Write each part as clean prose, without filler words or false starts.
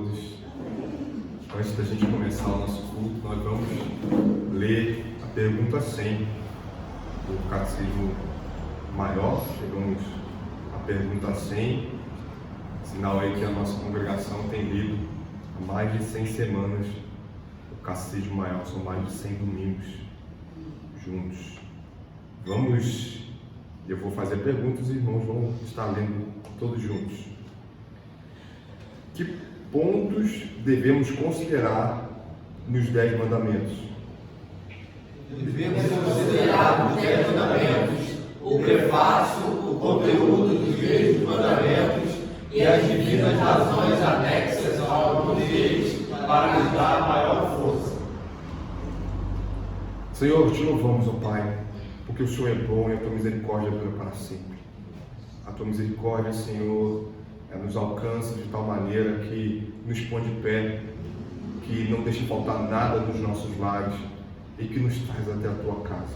todos. Antes da gente começar o nosso culto, nós vamos ler a pergunta 100 do Catecismo Maior. Chegamos à pergunta 100, sinal aí que a nossa congregação tem lido há mais de 100 semanas o Catecismo Maior, são mais de 100 domingos juntos. Eu vou fazer perguntas e os irmãos vão estar lendo todos juntos. Que pontos devemos considerar nos 10 mandamentos? Devemos considerar os 10 mandamentos, o prefácio, o conteúdo dos mesmos mandamentos e as divinas razões anexas a algum deles para lhes dar maior força. Senhor, te louvamos, ó Pai, porque o Senhor é bom e a tua misericórdia dura para sempre. A tua misericórdia, Senhor, nos alcança de tal maneira que nos põe de pé, que não deixa faltar nada nos nossos lares e que nos traz até a tua casa.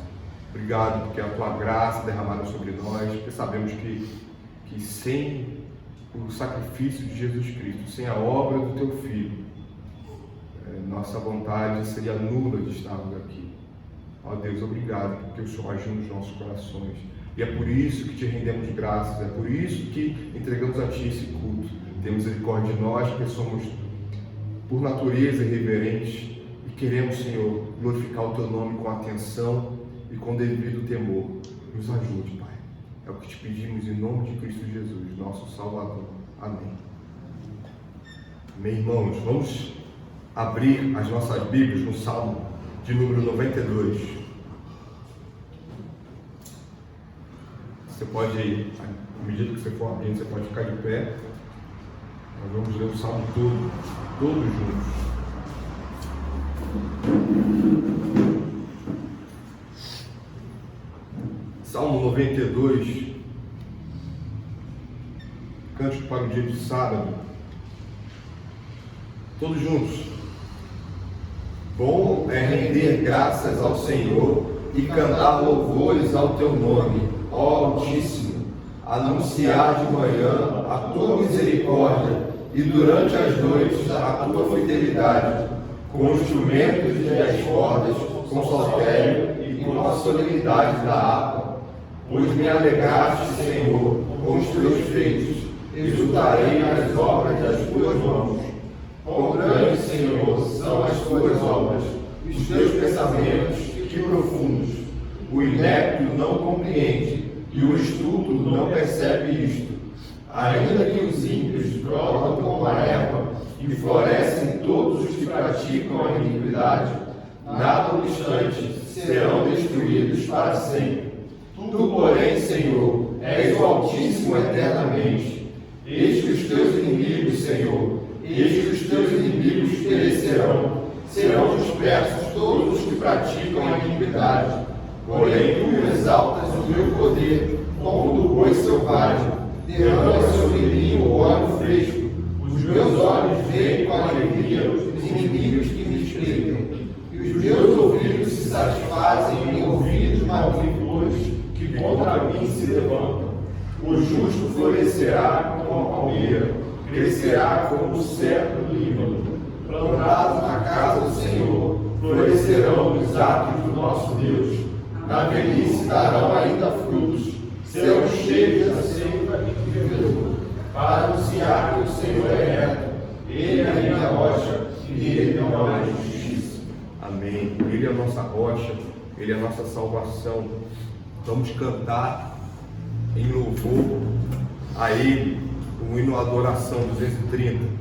Obrigado porque a tua graça derramada sobre nós, porque sabemos que sem o sacrifício de Jesus Cristo, sem a obra do teu Filho, nossa vontade seria nula de estarmos aqui. Ó Deus, obrigado porque o Senhor agiu nos nossos corações. E é por isso que te rendemos graças, é por isso que entregamos a ti esse culto. Tem misericórdia de nós, porque somos por natureza irreverentes e queremos, Senhor, glorificar o teu nome com atenção e com devido temor. Nos ajude, Pai. É o que te pedimos em nome de Cristo Jesus, nosso Salvador. Amém. Amém, irmãos. Vamos abrir as nossas Bíblias no Salmo de número 92. Você pode, à medida que você for abrindo, você pode ficar de pé. Nós vamos ler o Salmo todo, todos juntos. Salmo 92, cântico para o dia de sábado. Todos juntos. Bom é render graças ao Senhor e cantar louvores ao teu nome, ó Altíssimo, anunciar de manhã a tua misericórdia e durante as noites a tua fidelidade, com instrumentos de 10 cordas, com saltério e com a solenidade da harpa. Pois me alegraste, Senhor, com os teus feitos, exultarei nas obras das tuas mãos. Quão grandes, Senhor, são as tuas obras, os teus pensamentos, que profundos. O inepto não compreende, e o estulto não percebe isto. Ainda que os ímpios brotam como a erva, e florescem todos os que praticam a iniquidade, nada obstante serão destruídos para sempre. Tu, porém, Senhor, és o Altíssimo eternamente. Eis que os teus inimigos, Senhor, eis que os teus inimigos perecerão, serão dispersos todos os que praticam a iniquidade. Porém, tu exaltas o meu poder, como do boi selvagem, derrama sobre mim o óleo fresco. Os meus olhos veem com alegria os inimigos que me espreitam, e os meus ouvidos se satisfazem em ouvir os malignos que contra mim se levantam. O justo florescerá como a palmeira, crescerá como o cedro do Líbano. Plantados na casa do Senhor, florescerão nos atos do nosso Deus. Na velhice darão ainda frutos, serão cheios de seiva e de vigor, para anunciar que o Senhor é reto. Ele é a minha rocha e ele não há justiça. Amém. Ele é a nossa rocha, ele é a nossa salvação. Vamos cantar em louvor a ele, o hino Adoração 230.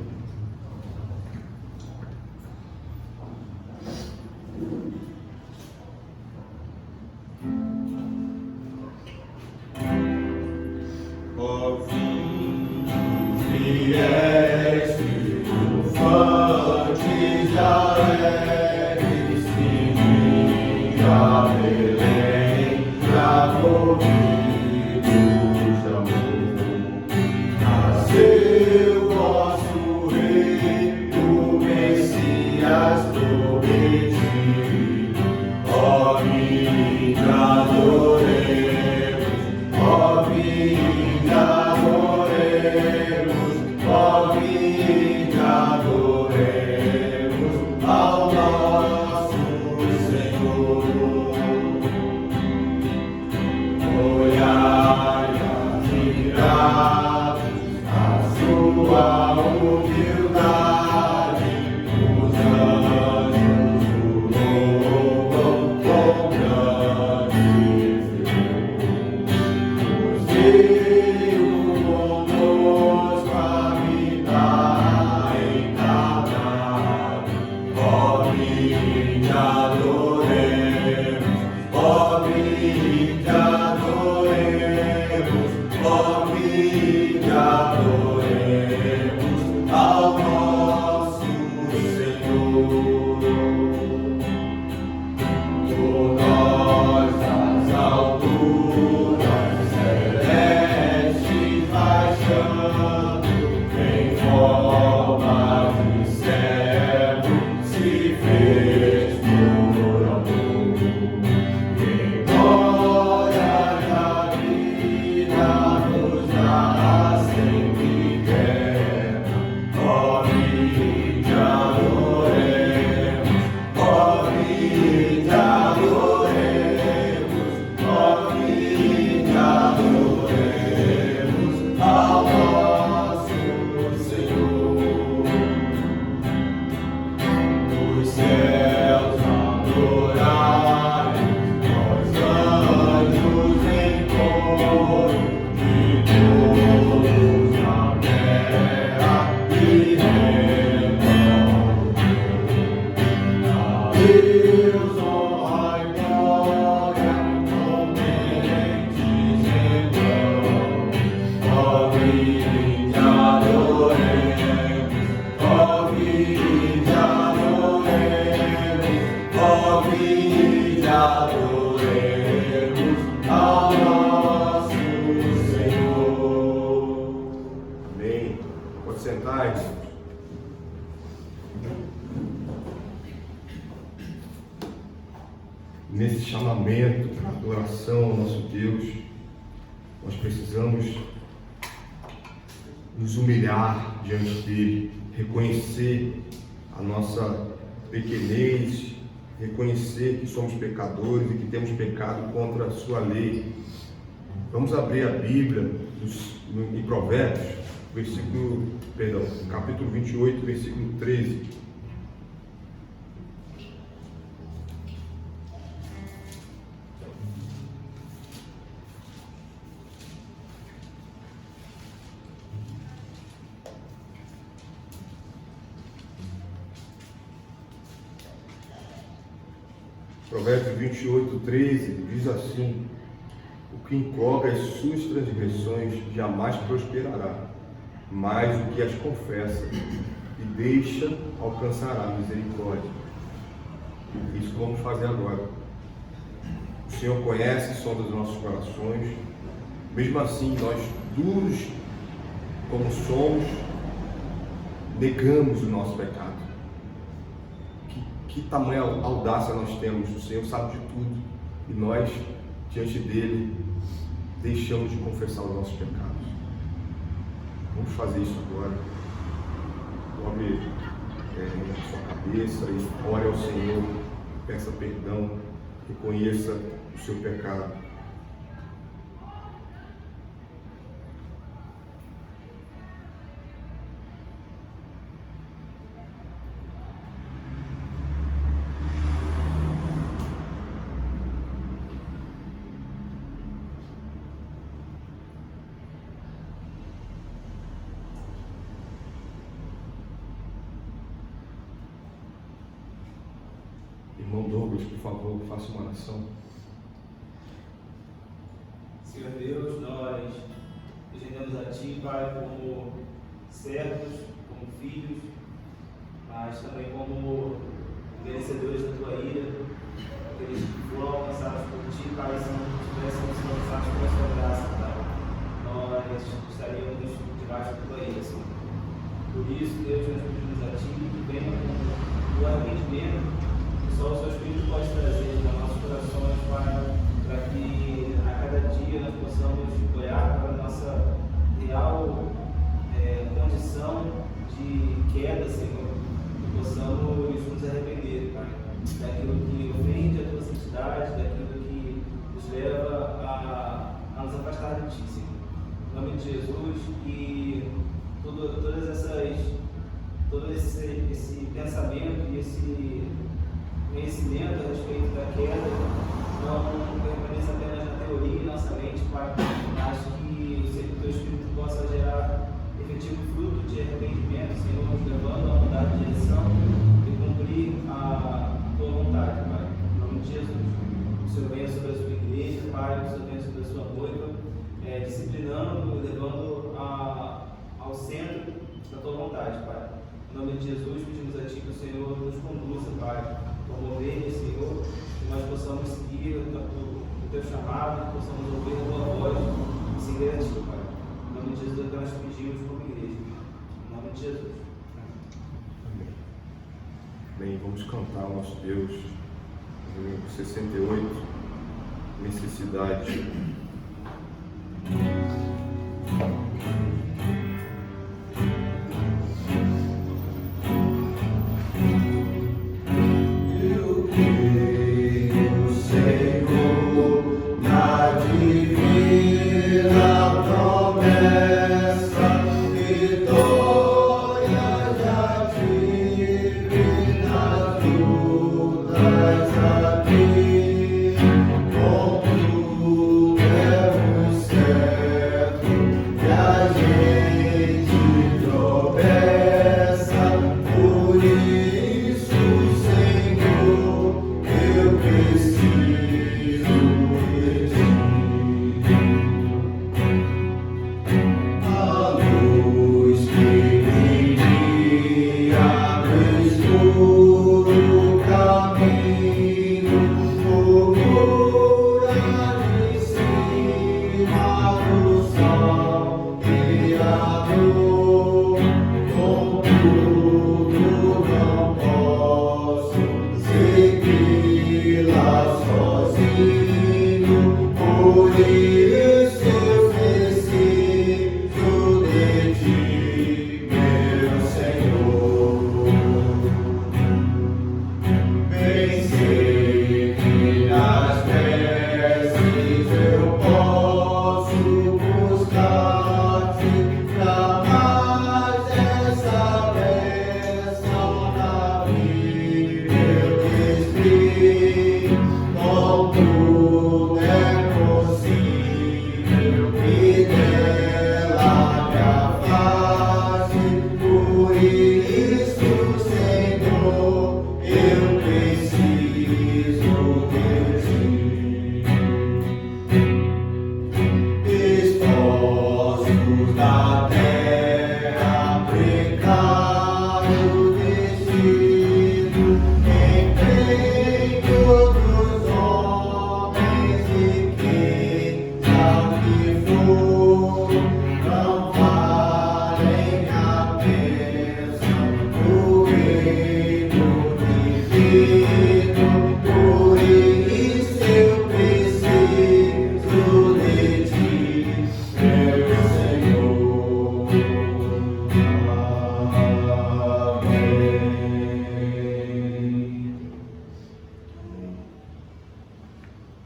Nasceu vosso Nesse chamamento para adoração ao nosso Deus, nós precisamos nos humilhar diante dele, reconhecer a nossa pequenez, reconhecer que somos pecadores e que temos pecado contra a sua lei. Vamos abrir a Bíblia em Provérbios, capítulo 28, versículo 13. Provérbios 28, 13 diz assim: o que encobre as suas transgressões jamais prosperará, mas o que as confessa e deixa alcançará misericórdia. Isso que vamos fazer agora. O Senhor conhece e sonda os nossos corações. Mesmo assim, nós, duros como somos, negamos o nosso pecado. Que tamanha audácia nós temos. O Senhor sabe de tudo e nós, diante dele, deixamos de confessar os nossos pecados. Vamos fazer isso agora. Dobre a sua cabeça e ore ao Senhor, peça perdão, reconheça o seu pecado. Irmão Douglas, por favor, faça uma oração. Senhor Deus, nós nos rendemos a Ti, Pai, como servos, como filhos, mas também como merecedores da Tua ira, aqueles que foram alcançados por Ti, Pai, se não tivéssemos sido alcançados pela Sua graça, Pai. Nós estaríamos debaixo da Tua ira, Senhor. Por isso, Deus, nós pedimos a Ti que venha com o arrependimento só o Seu Espírito pode trazer aos nossos corações, Pai, para que a cada dia nós possamos olhar para a nossa real condição de queda, Senhor, e possamos nos arrepender, Pai, daquilo que ofende a Tua santidade, daquilo que nos leva a nos afastar de Ti, Senhor. Em nome de Jesus, que todas essas todo esse pensamento e esse conhecimento a respeito da queda não permaneça apenas na teoria em nossa mente, Pai, mas que o Teu Espírito possa gerar efetivo fruto de arrependimento, Senhor, nos levando a mudar de direção e cumprir a Tua vontade, Pai. Em nome de Jesus. O Senhor venha sobre a sua igreja, Pai, o Senhor venha sobre a sua noiva, disciplinando, levando ao centro da Tua vontade, Pai. Em nome de Jesus, pedimos a Ti que o Senhor nos conduza, Pai, promover, Senhor, que nós possamos seguir o Teu chamado, que possamos ouvir a Tua voz e seguir a Ti, Pai. Em nome de Jesus, é o que nós pedimos como igreja. Em nome de Jesus. Amém. Bem, vamos cantar ao nosso Deus. Número 68, necessidade.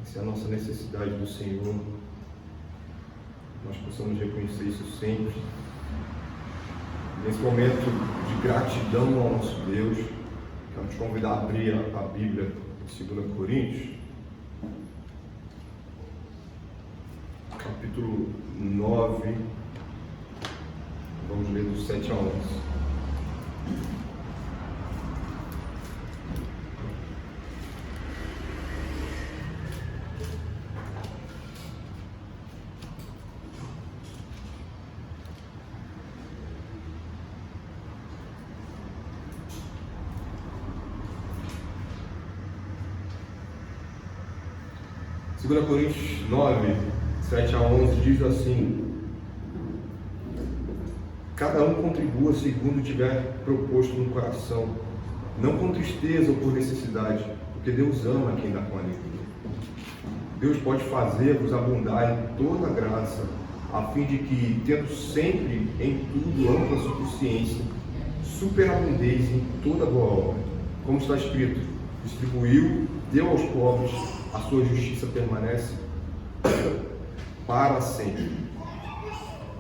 Essa é a nossa necessidade do Senhor. Nós possamos reconhecer isso sempre. Nesse momento de gratidão ao nosso Deus, quero te convidar a abrir a Bíblia em 2 Coríntios, capítulo 9, vamos ler do 7 a 11. Segunda Coríntios 9, 7 a 11 diz assim: cada um contribua segundo tiver proposto no coração, não com tristeza ou por necessidade, porque Deus ama quem dá com alegria. Deus pode fazer-vos abundar em toda graça, a fim de que, tendo sempre em tudo ampla suficiência, superabundeis em toda boa obra. Como está escrito: distribuiu, deu aos pobres, a sua justiça permanece para sempre.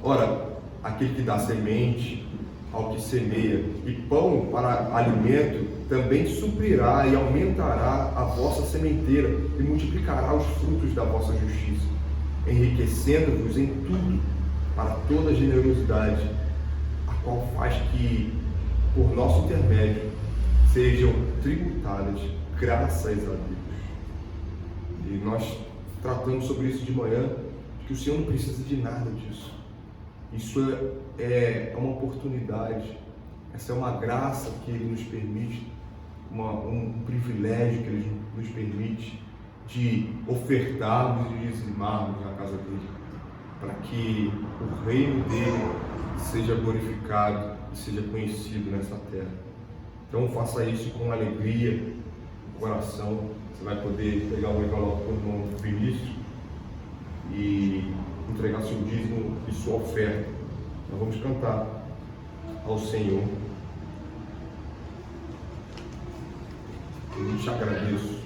Ora, aquele que dá semente ao que semeia, e pão para alimento também suprirá e aumentará a vossa sementeira e multiplicará os frutos da vossa justiça, enriquecendo-vos em tudo para toda generosidade, a qual faz que, por nosso intermédio, sejam tributadas graças a Deus. E nós tratamos sobre isso de manhã, que o Senhor não precisa de nada disso. Isso é uma oportunidade, essa é uma graça que Ele nos permite, um privilégio que Ele nos permite de ofertarmos e dizimarmos na casa dEle, para que o reino dEle seja glorificado e seja conhecido nessa terra. Então faça isso com alegria no coração. Você vai poder pegar o envelope com o nome do Vinícius e entregar seu dízimo e sua oferta. Nós vamos cantar ao Senhor. Eu te agradeço.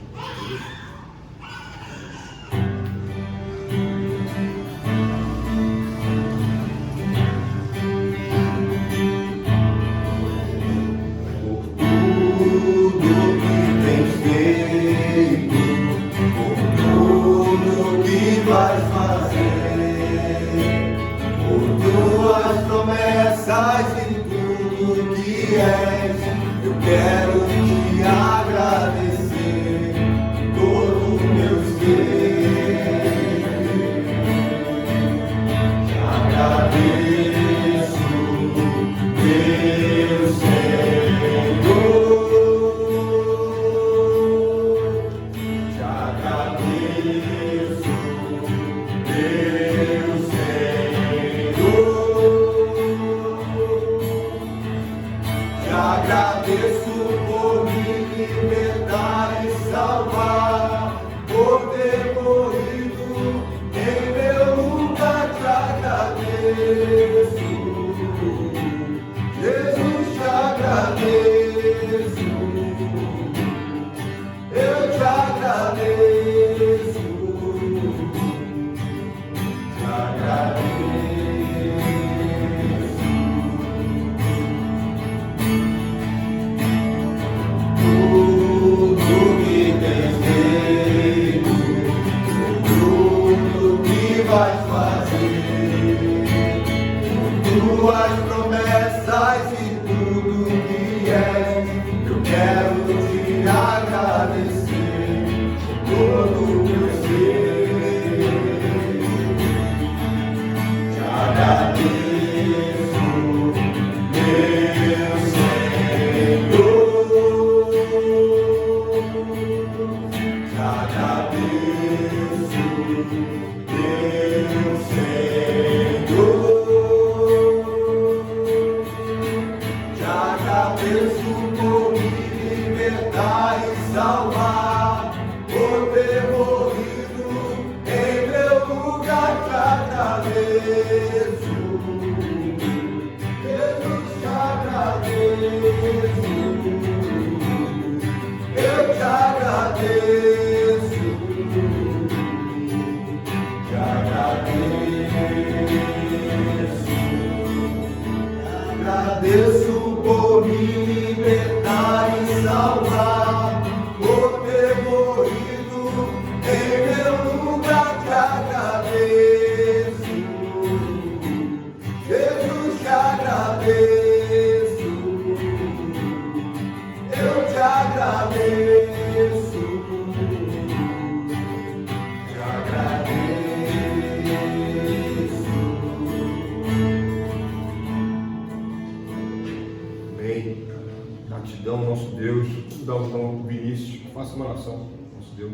Gratidão, nosso Deus. Dá o nome do Vinícius. Faça uma oração, nosso Deus.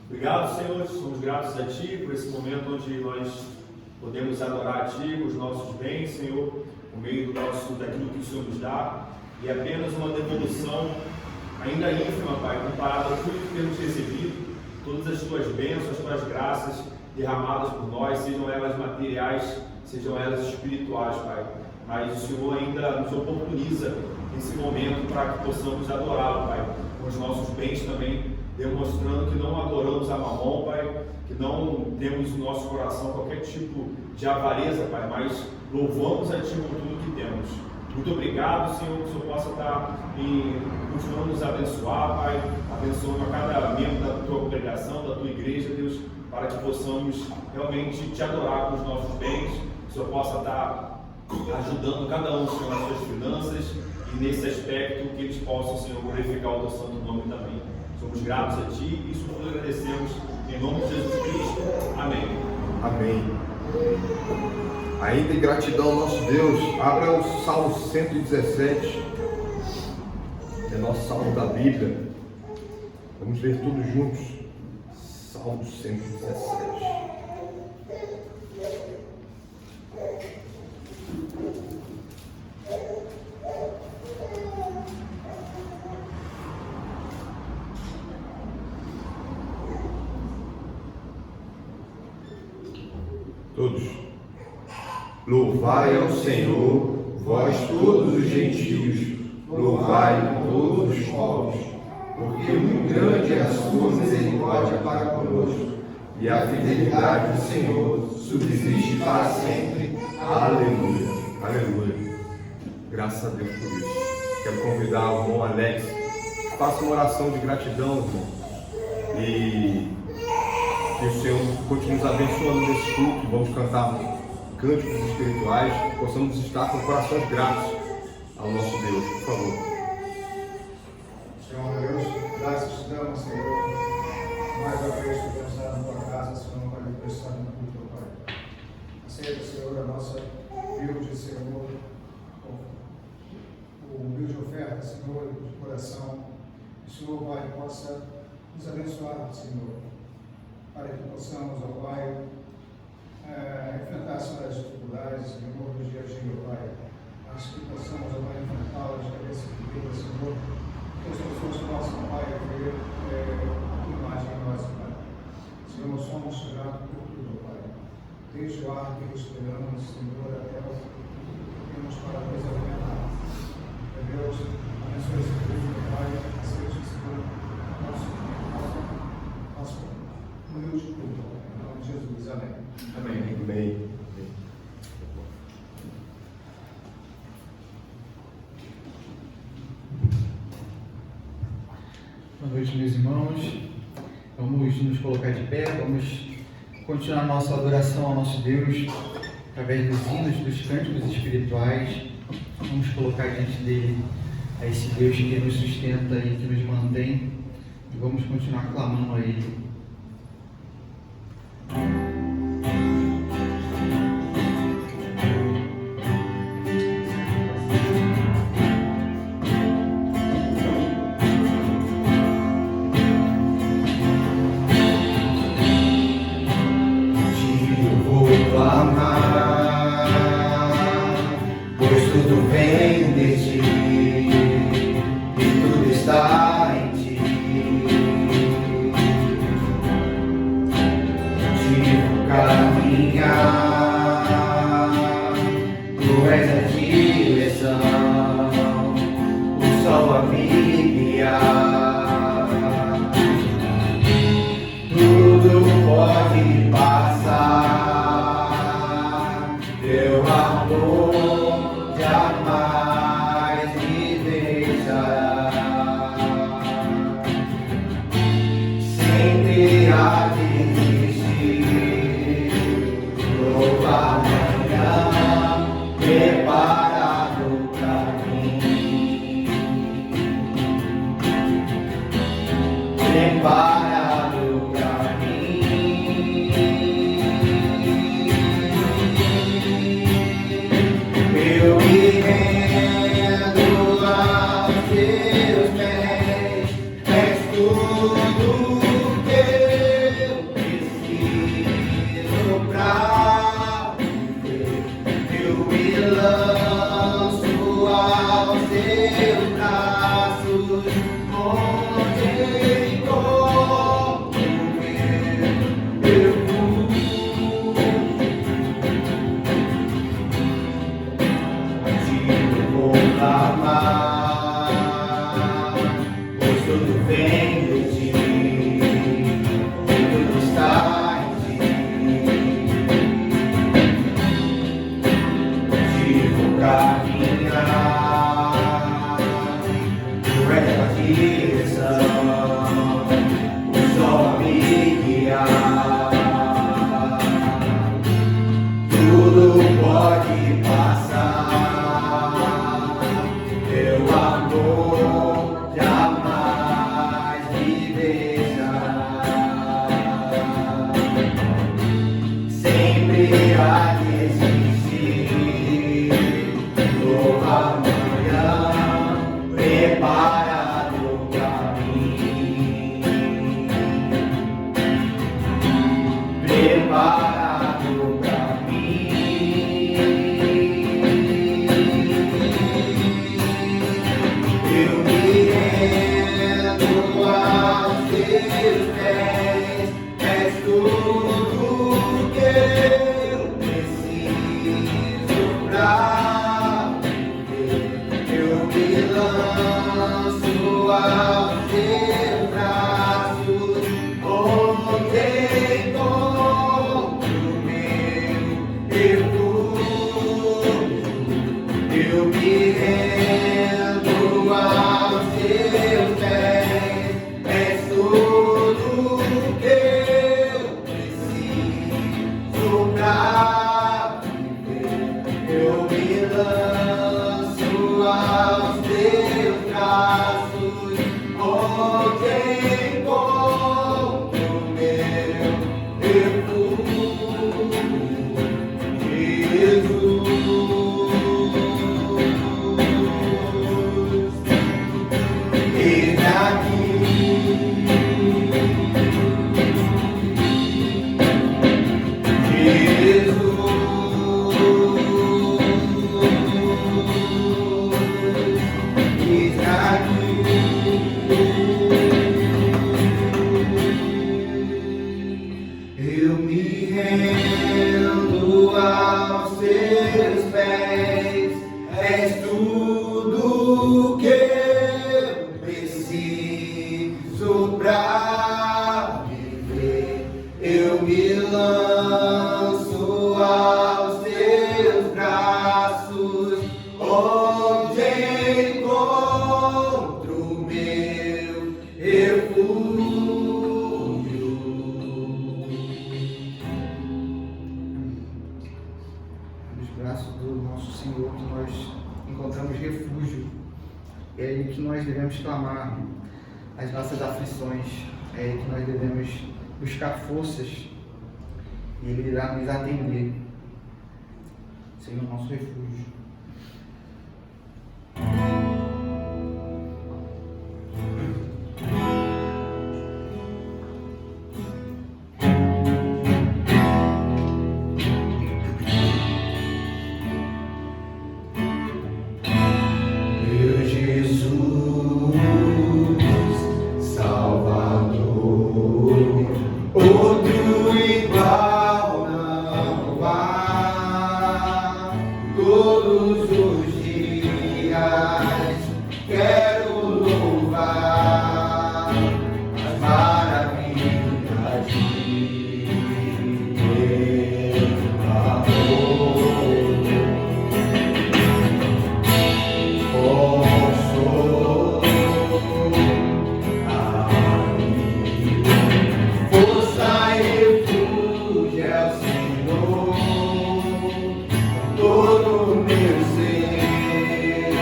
Obrigado, Senhor. Somos gratos a Ti por esse momento onde nós podemos adorar a Ti, os nossos bens, Senhor, por meio daquilo que o Senhor nos dá. E apenas uma devolução ainda ínfima, Pai, comparado a tudo que temos recebido, todas as Tuas bênçãos, as Tuas graças derramadas por nós, sejam elas materiais, sejam elas espirituais, Pai. Mas o Senhor ainda nos oportuniza nesse momento para que possamos adorá-lo, Pai, com os nossos bens também, demonstrando que não adoramos a Mamon, Pai, que não temos no nosso coração qualquer tipo de avareza, Pai, mas Louvamos a Ti por tudo que temos. Muito obrigado, Senhor, que o Senhor possa estar continuando nos abençoar, Pai, abençoando a cada membro da Tua congregação, da Tua igreja, Deus, para que possamos realmente Te adorar com os nossos bens, que o Senhor possa estar ajudando cada um, Senhor, nas suas finanças e nesse aspecto que eles possam, Senhor, glorificar o Teu santo nome também. Somos gratos a Ti e isso tudo agradecemos em nome de Jesus Cristo. Amém. Amém. Ainda em gratidão ao nosso Deus, abra o Salmo 117, que é nosso salmo da Bíblia. Vamos ler todos juntos. Salmo 117. Todos. Louvai ao Senhor, vós todos os gentios, louvai todos os povos, porque muito grande é a sua misericórdia para conosco, e a fidelidade do Senhor subsiste para sempre. Aleluia, aleluia. Graças a Deus por isso. Quero convidar o irmão Alex, faça uma oração de gratidão, irmão, e que o Senhor continue nos abençoando nesse culto. Vamos cantar cânticos espirituais, possamos estar com corações gratos ao nosso Deus, por favor. Senhor Deus, graças te damos, Senhor, mais uma vez podemos estar na tua casa, Senhor, para lhe prestar no culto, Pai. Aceita, Senhor, a nossa humilde, Senhor, humilde oferta, Senhor, de coração. Que o Senhor, Pai, possa nos abençoar, Senhor, para que possamos, ó Pai, enfrentar as dificuldades, Senhor, do dia a dia, Pai. Mas que possamos, ó Pai, enfrentá-las de cabeça erguida, Senhor. Que as pessoas possam, Pai, ver a tua imagem em nós, Pai. Senhor, nós somos gratos por tudo, Pai. Desde o ar que respiramos, Senhor, até o que temos para nos alimentar. Meu Deus, abençoe esse culto, Pai. Aceite, Senhor, nosso humilde culto, em nome de Jesus. Amém. Amém. Amém. Boa noite, meus irmãos. Vamos nos colocar de pé, vamos continuar nossa adoração ao nosso Deus através dos hinos, dos cânticos espirituais. Vamos colocar diante dele a esse Deus que nos sustenta e que nos mantém, e vamos continuar clamando a ele. amor jamais me deixará. Sempre há de existir novo amanhã preparado pra mim, preparado pra mim. Eu me rendo aos teus pés, és tudo que eu preciso pra viver. Eu me lanço aos teus braços, onde encontro meu refúgio. Eu me rendo aos teus pés, és tudo que eu preciso pra viver. Eu me lanço aos teus braços, onde encontro meu refúgio, Jesus. Eis-me eu me rendo aos teus pés, és tudo que eu preciso pra viver. Eu me lanço aos teus braços, onde encontro meu refúgio. Nos braços do nosso Senhor que nós encontramos refúgio. É aí que nós devemos clamar as nossas aflições. É aí que nós devemos buscar forças. E Ele irá nos atender. Senhor, nosso refúgio. Meu Jesus, Salvador, outro igual não há. Todos os dias quero louvar as maravilhas de teu amor. Força e refúgio é o Senhor, todo o meu ser,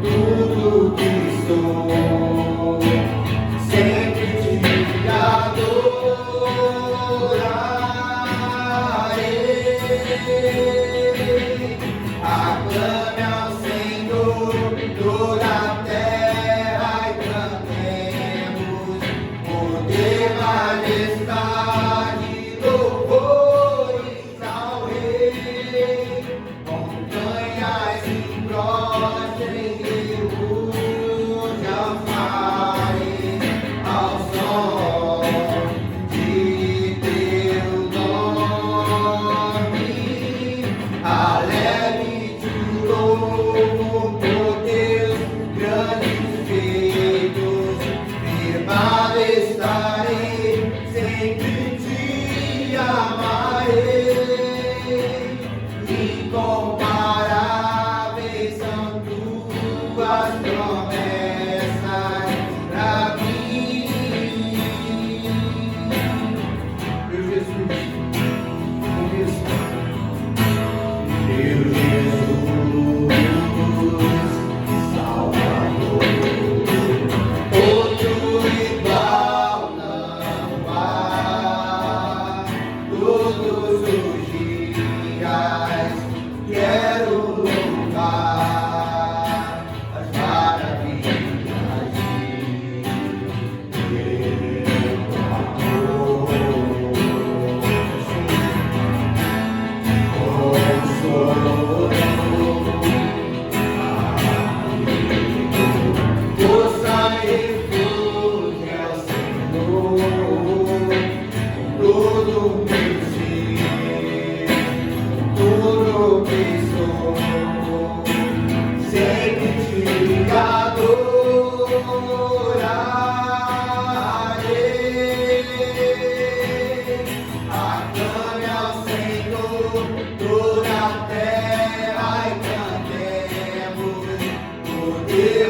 tudo que sou, sempre te adorarei. Aclame ao Senhor toda a terra e cantemos poder, majestade, louvores ao Rei. Montanhas se prostrem e ruge aos mares, ao som de teu nome. Alegre-te, louvo por teus grandes feitos, firmado estarei, sempre te amarei. Incomparáveis são tuas promessas pra mim. Meu Jesus, meu Jesus, Salvador.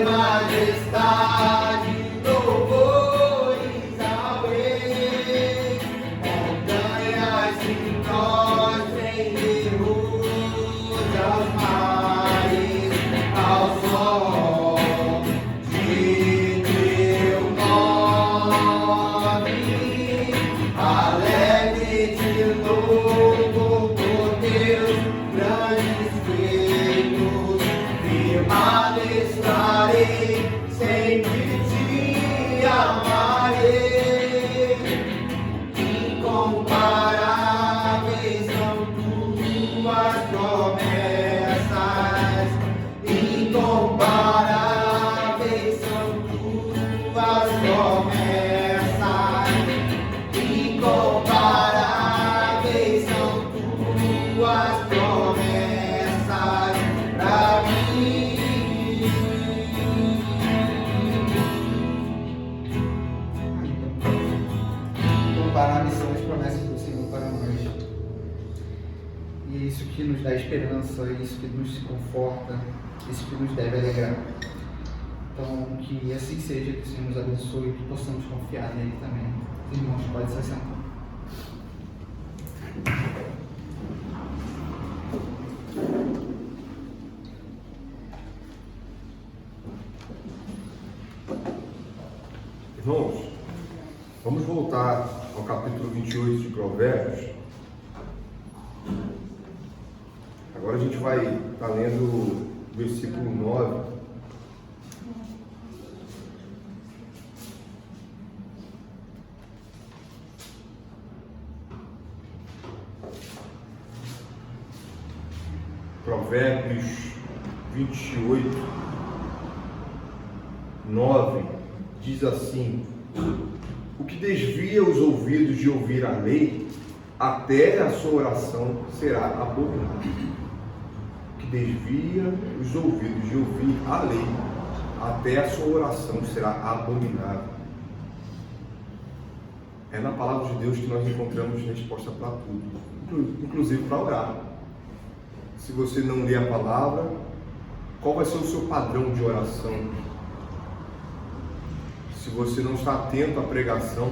majestade, louvores ao Rei. Montanhas se prostrem, derrubos aos mares, ao sol de teu nome. Alegre-te, louvo por teus grandes feitos. Firmado estarei, sempre te amarei. Incomparáveis são tuas promessas. Incomparáveis são tuas promessas. Incomparáveis são tuas promessas pra mim. Incomparáveis são as promessas do Senhor para nós. E é isso que nos dá esperança, é isso que nos conforta, é isso que nos deve alegrar. Então, que assim seja, que o Senhor nos abençoe e que possamos confiar nele também. Os irmãos podem se assentar. Irmãos, vamos voltar ao capítulo 28 de Provérbios. Agora a gente vai estar lendo o versículo 9. Provérbios 28, 9, diz assim: o que desvia os ouvidos de ouvir a lei, até a sua oração será abominável. O que desvia os ouvidos de ouvir a lei, até a sua oração será abominável. É na palavra de Deus que nós encontramos resposta para tudo, inclusive para orar. Se você não lê a palavra, qual vai ser o seu padrão de oração? Se você não está atento à pregação,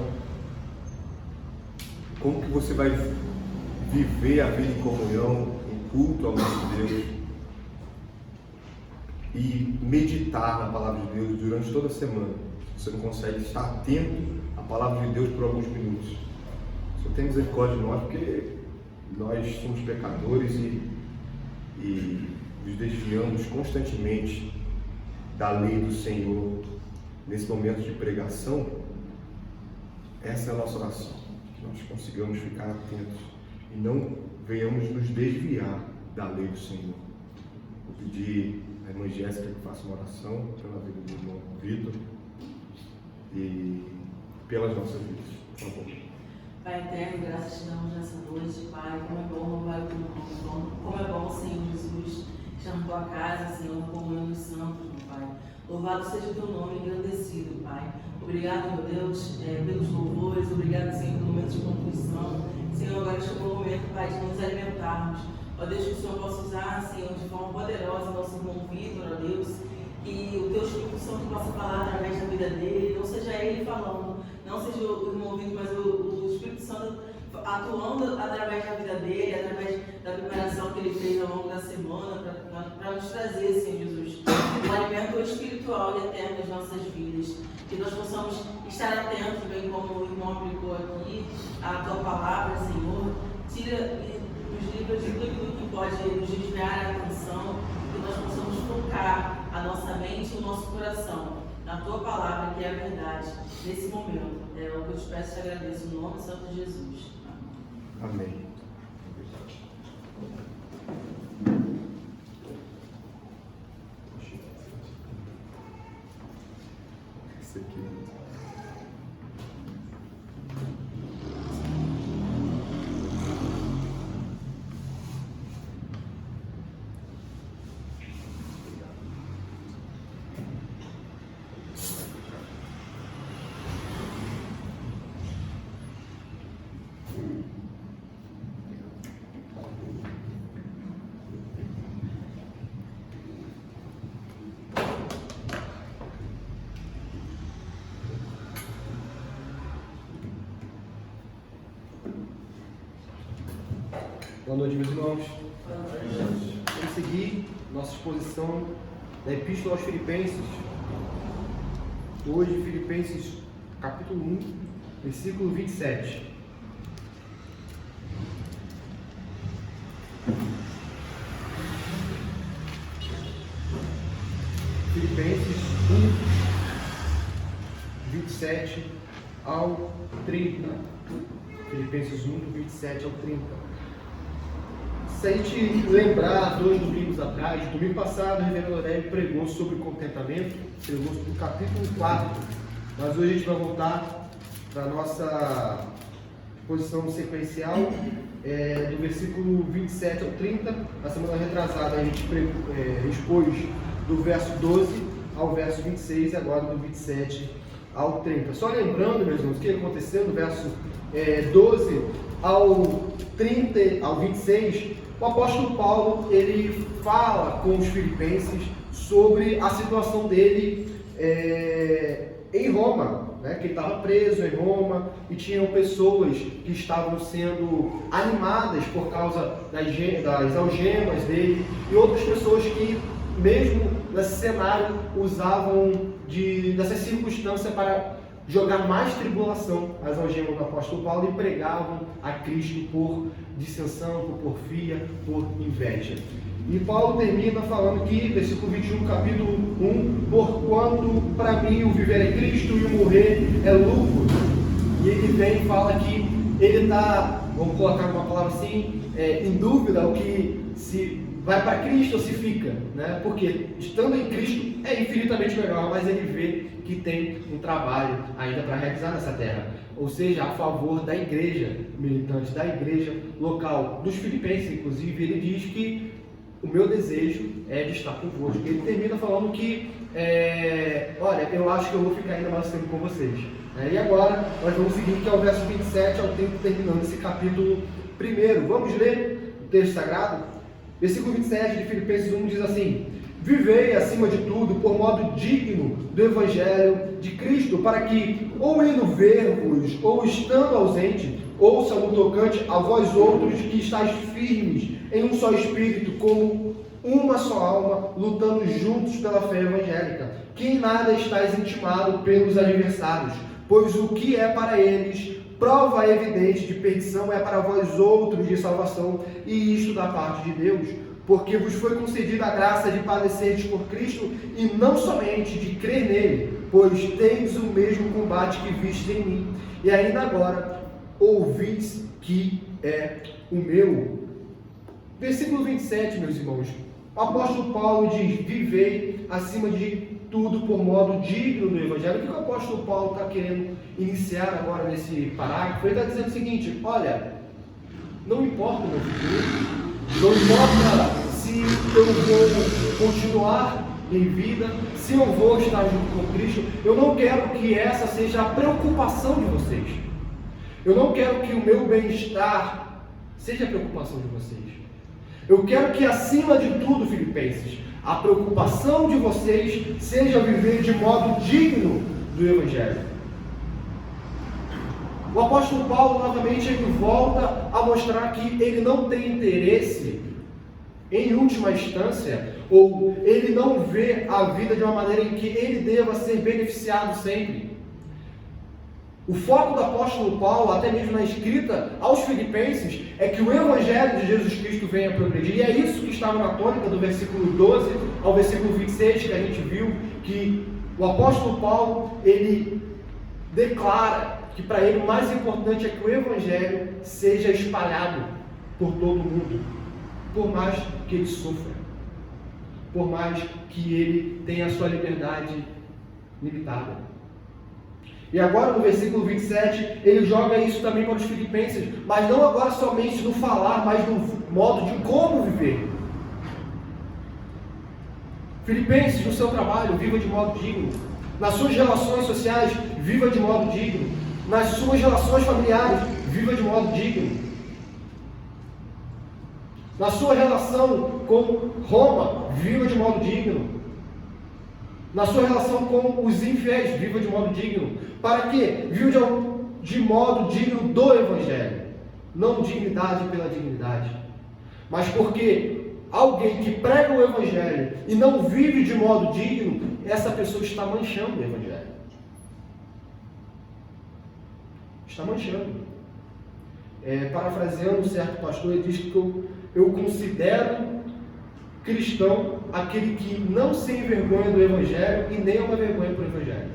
como que você vai viver a vida em comunhão, em culto ao nosso Deus e meditar na palavra de Deus durante toda a semana? Você não consegue estar atento à palavra de Deus por alguns minutos. Só tem misericórdia de nós, porque nós somos pecadores e nos desviamos constantemente da lei do Senhor. Nesse momento de pregação, essa é a nossa oração, que nós consigamos ficar atentos e não venhamos nos desviar da lei do Senhor. Vou pedir à irmã Jéssica que faça uma oração pela vida do irmão Vitor e pelas nossas vidas, por favor. Pai eterno, graças te damos nessa noite, Pai. Como é bom louvar o teu nome, como é bom, Senhor Jesus, estar na tua casa, Senhor, na comunhão dos santos, meu Pai. Louvado seja o teu nome, engrandecido, Pai. Obrigado, meu Deus, pelos louvores, obrigado, Senhor, pelo momento de contribuição. Senhor, agora chegou o momento, Pai, de nos alimentarmos. Ó Deus, que o Senhor possa usar, Senhor, de forma poderosa nosso irmão Vitor, ó Deus, que o teu Espírito Santo possa falar através da vida dele, não seja ele falando, não seja o irmão Vitor, mas o Espírito Santo atuando através da vida dele, através da preparação que ele fez ao longo da semana, para nos trazer, Senhor Jesus, um alimento espiritual e eterno das nossas vidas. Que nós possamos estar atentos, bem como o irmão aplicou aqui, à tua palavra, Senhor. Tira nos livros de tudo que pode nos desviar a atenção, que nós possamos focar a nossa mente e o nosso coração na tua palavra, que é a verdade, nesse momento. É o que eu te peço e te agradeço, no nome santo de Jesus. Amém. Esse aqui. Boa noite, meus irmãos. Vamos seguir nossa exposição da Epístola aos Filipenses. Hoje, Filipenses, capítulo 1, versículo 27. Filipenses 1, 27 ao 30. Filipenses 1, do 27 ao 30. Se a gente lembrar, 2 domingos atrás, domingo passado, o reverendo Aurélio pregou sobre contentamento, pregou sobre o capítulo 4. Mas hoje a gente vai voltar para a nossa posição sequencial, do versículo 27 ao 30. Na semana retrasada a gente expôs do verso 12 ao verso 26 e agora do 27 ao 30. Só lembrando, meus irmãos, o que aconteceu do verso 12 ao 30, ao 26, o apóstolo Paulo, ele fala com os filipenses sobre a situação dele em Roma, né? Que ele estava preso em Roma e tinham pessoas que estavam sendo animadas por causa das algemas dele e outras pessoas que, mesmo nesse cenário, usavam dessa circunstância para jogar mais tribulação às algemas do apóstolo Paulo e pregavam a Cristo por dissensão, por porfia, por inveja. E Paulo termina falando que, versículo 21, capítulo 1, porquanto para mim o viver é Cristo e o morrer é lucro. E ele vem e fala que ele está, vamos colocar uma palavra assim, em dúvida o que se vai para Cristo ou se fica, né? Porque estando em Cristo é infinitamente melhor, mas ele vê que tem um trabalho ainda para realizar nessa terra, ou seja, a favor da igreja militante, da igreja local, dos filipenses, inclusive. Ele diz que o meu desejo é de estar convosco. Ele termina falando que, olha, eu acho que eu vou ficar ainda mais tempo com vocês. E agora nós vamos seguir, que é o verso 27 ao 30, terminando esse capítulo 1. Vamos ler o texto sagrado? Versículo 27 de Filipenses 1 diz assim: vivei acima de tudo por modo digno do Evangelho de Cristo, para que, ou indo ver-vos, ou estando ausente, ouça no tocante a vós outros que estáis firmes em um só espírito, como uma só alma, lutando juntos pela fé evangélica, que em nada estáis intimados pelos adversários, pois o que é para eles prova evidente de perdição é para vós outros de salvação, e isto da parte de Deus, porque vos foi concedida a graça de padecerdes por Cristo, e não somente de crer nele, pois tendes o mesmo combate que vistes em mim, e ainda agora ouvis que é o meu. Versículo 27, meus irmãos, o apóstolo Paulo diz: vivei acima de tudo por modo digno do Evangelho. O que o apóstolo Paulo está querendo iniciar agora nesse parágrafo? Ele está dizendo o seguinte: olha, não importa o meu futuro, não importa se eu vou continuar em vida, se eu vou estar junto com Cristo, eu não quero que essa seja a preocupação de vocês. Eu não quero que o meu bem-estar seja a preocupação de vocês. Eu quero que, acima de tudo, filipenses, a preocupação de vocês seja viver de modo digno do Evangelho. O apóstolo Paulo, novamente, ele volta a mostrar que ele não tem interesse, em última instância, ou ele não vê a vida de uma maneira em que ele deva ser beneficiado sempre. O foco do apóstolo Paulo, até mesmo na escrita aos filipenses, é que o Evangelho de Jesus Cristo venha a progredir. E é isso que estava na tônica do versículo 12 ao versículo 26, que a gente viu, que o apóstolo Paulo, ele declara que para ele o mais importante é que o Evangelho seja espalhado por todo mundo, por mais que ele sofra, por mais que ele tenha a sua liberdade limitada. E agora no versículo 27, ele joga isso também para os filipenses, mas não agora somente no falar, mas no modo de como viver. Filipenses, no seu trabalho, viva de modo digno. Nas suas relações sociais, viva de modo digno. Nas suas relações familiares, viva de modo digno. Na sua relação com Roma, viva de modo digno. Na sua relação com os infiéis, viva de modo digno. Para quê? Viva de modo digno do Evangelho. Não dignidade pela dignidade. mas porque alguém que prega o Evangelho e não vive de modo digno, essa pessoa está manchando o Evangelho. Está manchando. Parafraseando um certo pastor, ele diz que eu considero cristão aquele que não se envergonha do Evangelho e nem é uma vergonha para o Evangelho.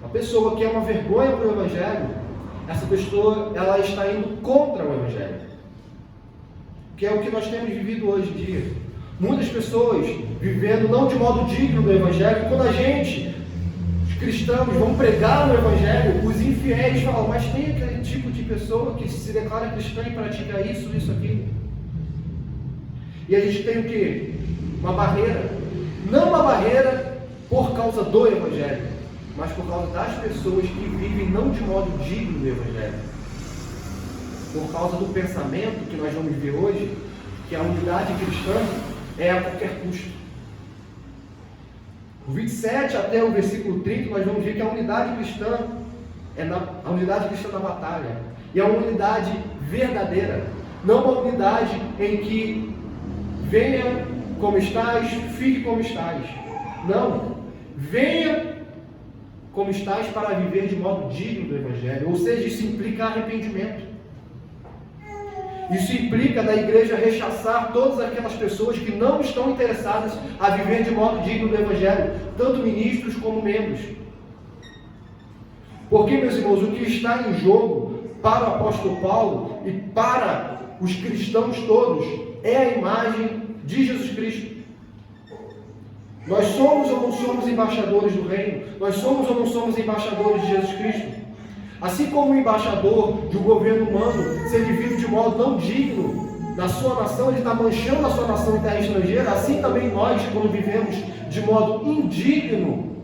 Uma pessoa que é uma vergonha para o Evangelho, essa pessoa ela está indo contra o Evangelho, que é o que nós temos vivido hoje em dia. Muitas pessoas vivendo não de modo digno do Evangelho. Quando a gente, os cristãos, vamos pregar o Evangelho, os infiéis falam, mas tem aquele tipo de pessoa que se declara cristã e pratica isso, aquilo. E a gente tem o quê? Uma barreira. Não uma barreira por causa do Evangelho, mas por causa das pessoas que vivem não de modo digno do Evangelho. Por causa do pensamento que nós vamos ver hoje, que a unidade cristã é a qualquer custo. Do 27 até o versículo 30, nós vamos ver que a unidade cristã é a unidade cristã da batalha. E é uma unidade verdadeira. Não uma unidade em que venha como estás, fique como estás. Não. Venha como estás para viver de modo digno do Evangelho. Ou seja, isso implica arrependimento. Isso implica da igreja rechaçar todas aquelas pessoas que não estão interessadas a viver de modo digno do Evangelho, tanto ministros como membros. Porque, meus irmãos, o que está em jogo para o apóstolo Paulo e para os cristãos todos é a imagem de Jesus Cristo. Nós somos ou não somos embaixadores do reino? Nós somos ou não somos embaixadores de Jesus Cristo? Assim como o embaixador de um governo humano, se ele vive de modo não digno na sua nação, ele está manchando a sua nação em terra estrangeira, assim também nós, quando vivemos de modo indigno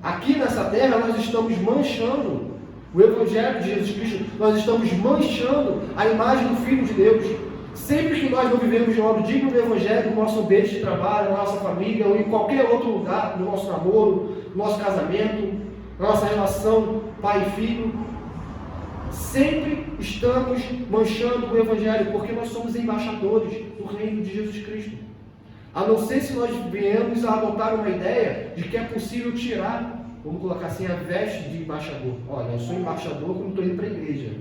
aqui nessa terra, nós estamos manchando o Evangelho de Jesus Cristo, nós estamos manchando a imagem do Filho de Deus. Sempre que nós não vivemos de modo digno do Evangelho, no nosso ambiente de trabalho, na nossa família, ou em qualquer outro lugar, no nosso namoro, no nosso casamento, na nossa relação pai e filho, sempre estamos manchando o Evangelho, porque nós somos embaixadores do reino de Jesus Cristo. A não ser se nós viemos a adotar uma ideia de que é possível tirar, vamos colocar assim, a veste de embaixador. Olha, eu sou embaixador quando estou indo para a igreja.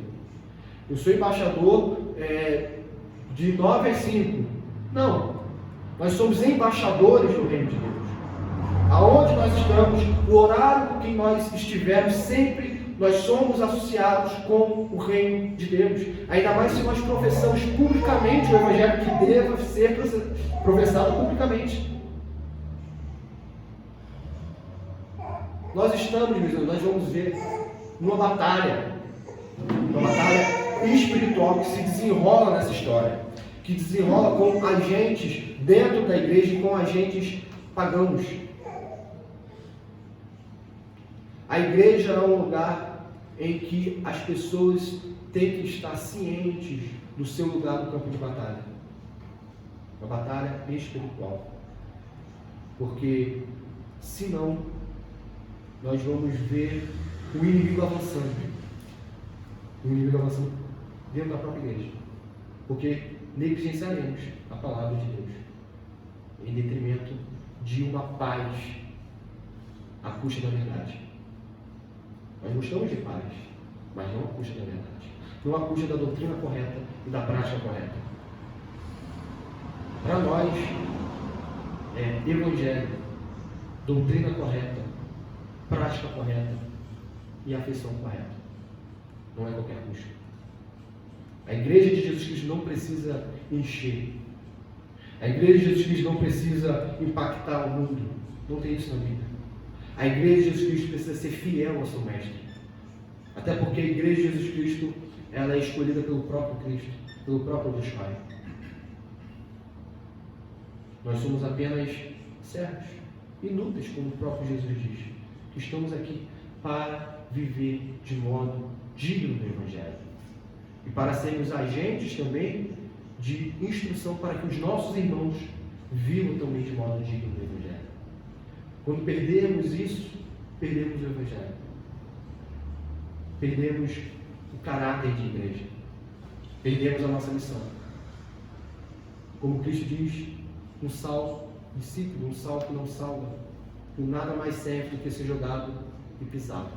Eu sou embaixador de 9 às 5. Não. Nós somos embaixadores do reino de Deus. Aonde nós estamos, o horário que nós estivermos, sempre nós somos associados com o reino de Deus. Ainda mais se nós professamos publicamente o Evangelho que deva ser professado publicamente. Nós estamos, meus irmãos, nós vamos ver uma batalha espiritual que se desenrola nessa história, que desenrola com agentes dentro da igreja e com agentes pagãos. A igreja é um lugar em que as pessoas têm que estar cientes do seu lugar no campo de batalha. Uma batalha espiritual. Porque, senão, nós vamos ver o inimigo avançando. O inimigo avançando dentro da própria igreja. Porque negligenciaremos a palavra de Deus em detrimento de uma paz à custa da verdade. Nós gostamos de paz, mas não à custa da verdade. Não à custa da doutrina correta e da prática correta. Para nós, é evangelho, doutrina correta, prática correta e afeição correta. Não é qualquer custo. A igreja de Jesus Cristo não precisa encher. A igreja de Jesus Cristo não precisa impactar o mundo. Não tem isso na Bíblia. A igreja de Jesus Cristo precisa ser fiel ao seu mestre. Até porque a igreja de Jesus Cristo, ela é escolhida pelo próprio Cristo, pelo próprio Deus Pai. Nós somos apenas servos, inúteis, como o próprio Jesus diz. Que estamos aqui para viver de modo digno do Evangelho. E para sermos agentes também de instrução para que os nossos irmãos vivam também de modo digno do Evangelho. Quando perdemos isso, perdemos o Evangelho. Perdemos o caráter de igreja. perdemos a nossa missão. Como Cristo diz, um sal discípulo, um sal que não salva, que nada mais serve do que ser jogado e pisado.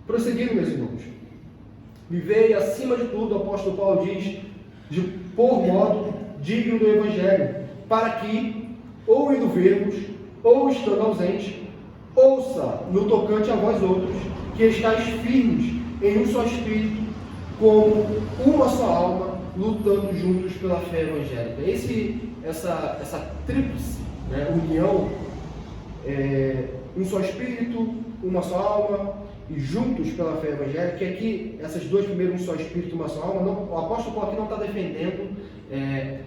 Prosseguindo, meus irmãos, vivei acima de tudo, o apóstolo Paulo diz, de por modo digno do Evangelho, para que, ou indo vermos, ou estando ausente, ouça no tocante a vós outros, que estáis firmes em um só espírito, como uma só alma, lutando juntos pela fé evangélica. Essa tríplice, né, união, um só espírito, uma só alma, e juntos pela fé evangélica, que aqui, essas duas primeiras, um só espírito, uma só alma, não, o apóstolo Paulo aqui não está defendendo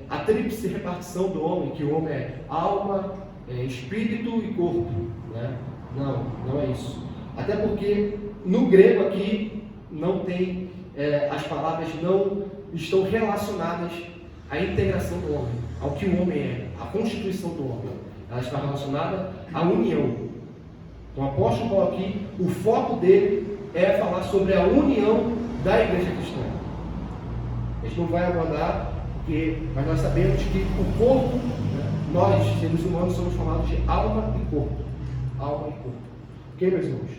a tríplice repartição do homem, que o homem é alma, espírito e corpo, né? Não é isso. Até porque no grego aqui não tem, as palavras não estão relacionadas à integração do homem, ao que o homem é, à constituição do homem. Ela está relacionada à união. Então, o apóstolo Paulo aqui, o foco dele é falar sobre a união da igreja cristã. A gente não vai abordar, mas nós sabemos que o corpo, né, nós, seres humanos, somos chamados de alma e corpo. Alma e corpo. Ok, meus irmãos?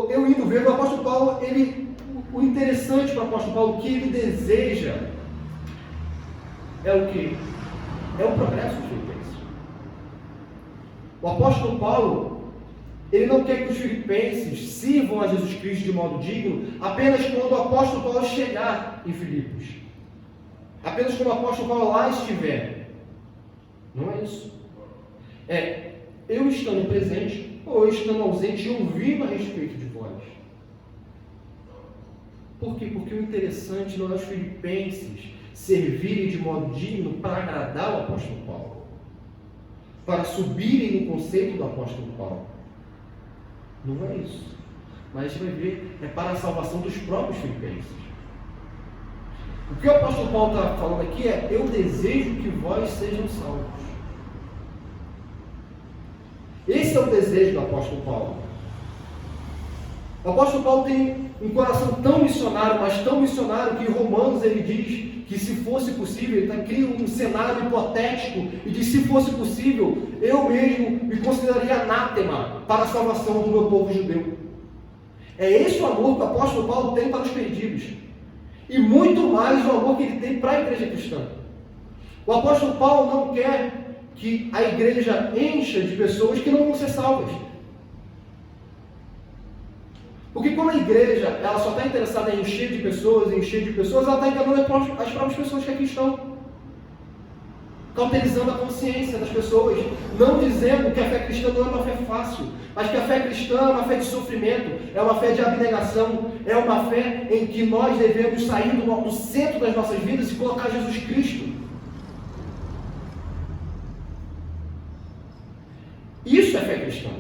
Eu indo ver o apóstolo Paulo, o interessante para o apóstolo Paulo, o que ele deseja é o quê? É o progresso dos filipenses. O apóstolo Paulo, ele não quer que os filipenses sirvam a Jesus Cristo de modo digno apenas quando o apóstolo Paulo chegar em Filipos. Apenas quando o apóstolo Paulo lá estiver. Não é isso. Eu estando presente ou eu estando ausente e ouvindo a respeito de vós. Por quê? Porque o interessante não é os filipenses servirem de modo digno para agradar o apóstolo Paulo, para subirem no conceito do apóstolo Paulo. Não é isso. Mas a gente vai ver, é para a salvação dos próprios filipenses. O que o apóstolo Paulo está falando aqui é: eu desejo que vós sejam salvos. Esse é o desejo do apóstolo Paulo. O apóstolo Paulo tem um coração tão missionário, mas tão missionário, que em Romanos ele diz que, se fosse possível, ele cria um cenário hipotético e diz: se fosse possível, eu mesmo me consideraria anátema para a salvação do meu povo judeu. É esse o amor que o apóstolo Paulo tem para os perdidos, e muito mais o amor que ele tem para a igreja cristã. O apóstolo Paulo não quer que a igreja encha de pessoas que não vão ser salvas. Porque quando a igreja ela só está interessada em encher de pessoas, ela está enganando as próprias pessoas que aqui estão. Cauterizando a consciência das pessoas, não dizendo que a fé cristã não é uma fé fácil, mas que a fé cristã é uma fé de sofrimento, é uma fé de abnegação, é uma fé em que nós devemos sair do centro das nossas vidas e colocar Jesus Cristo. Isso é fé cristã.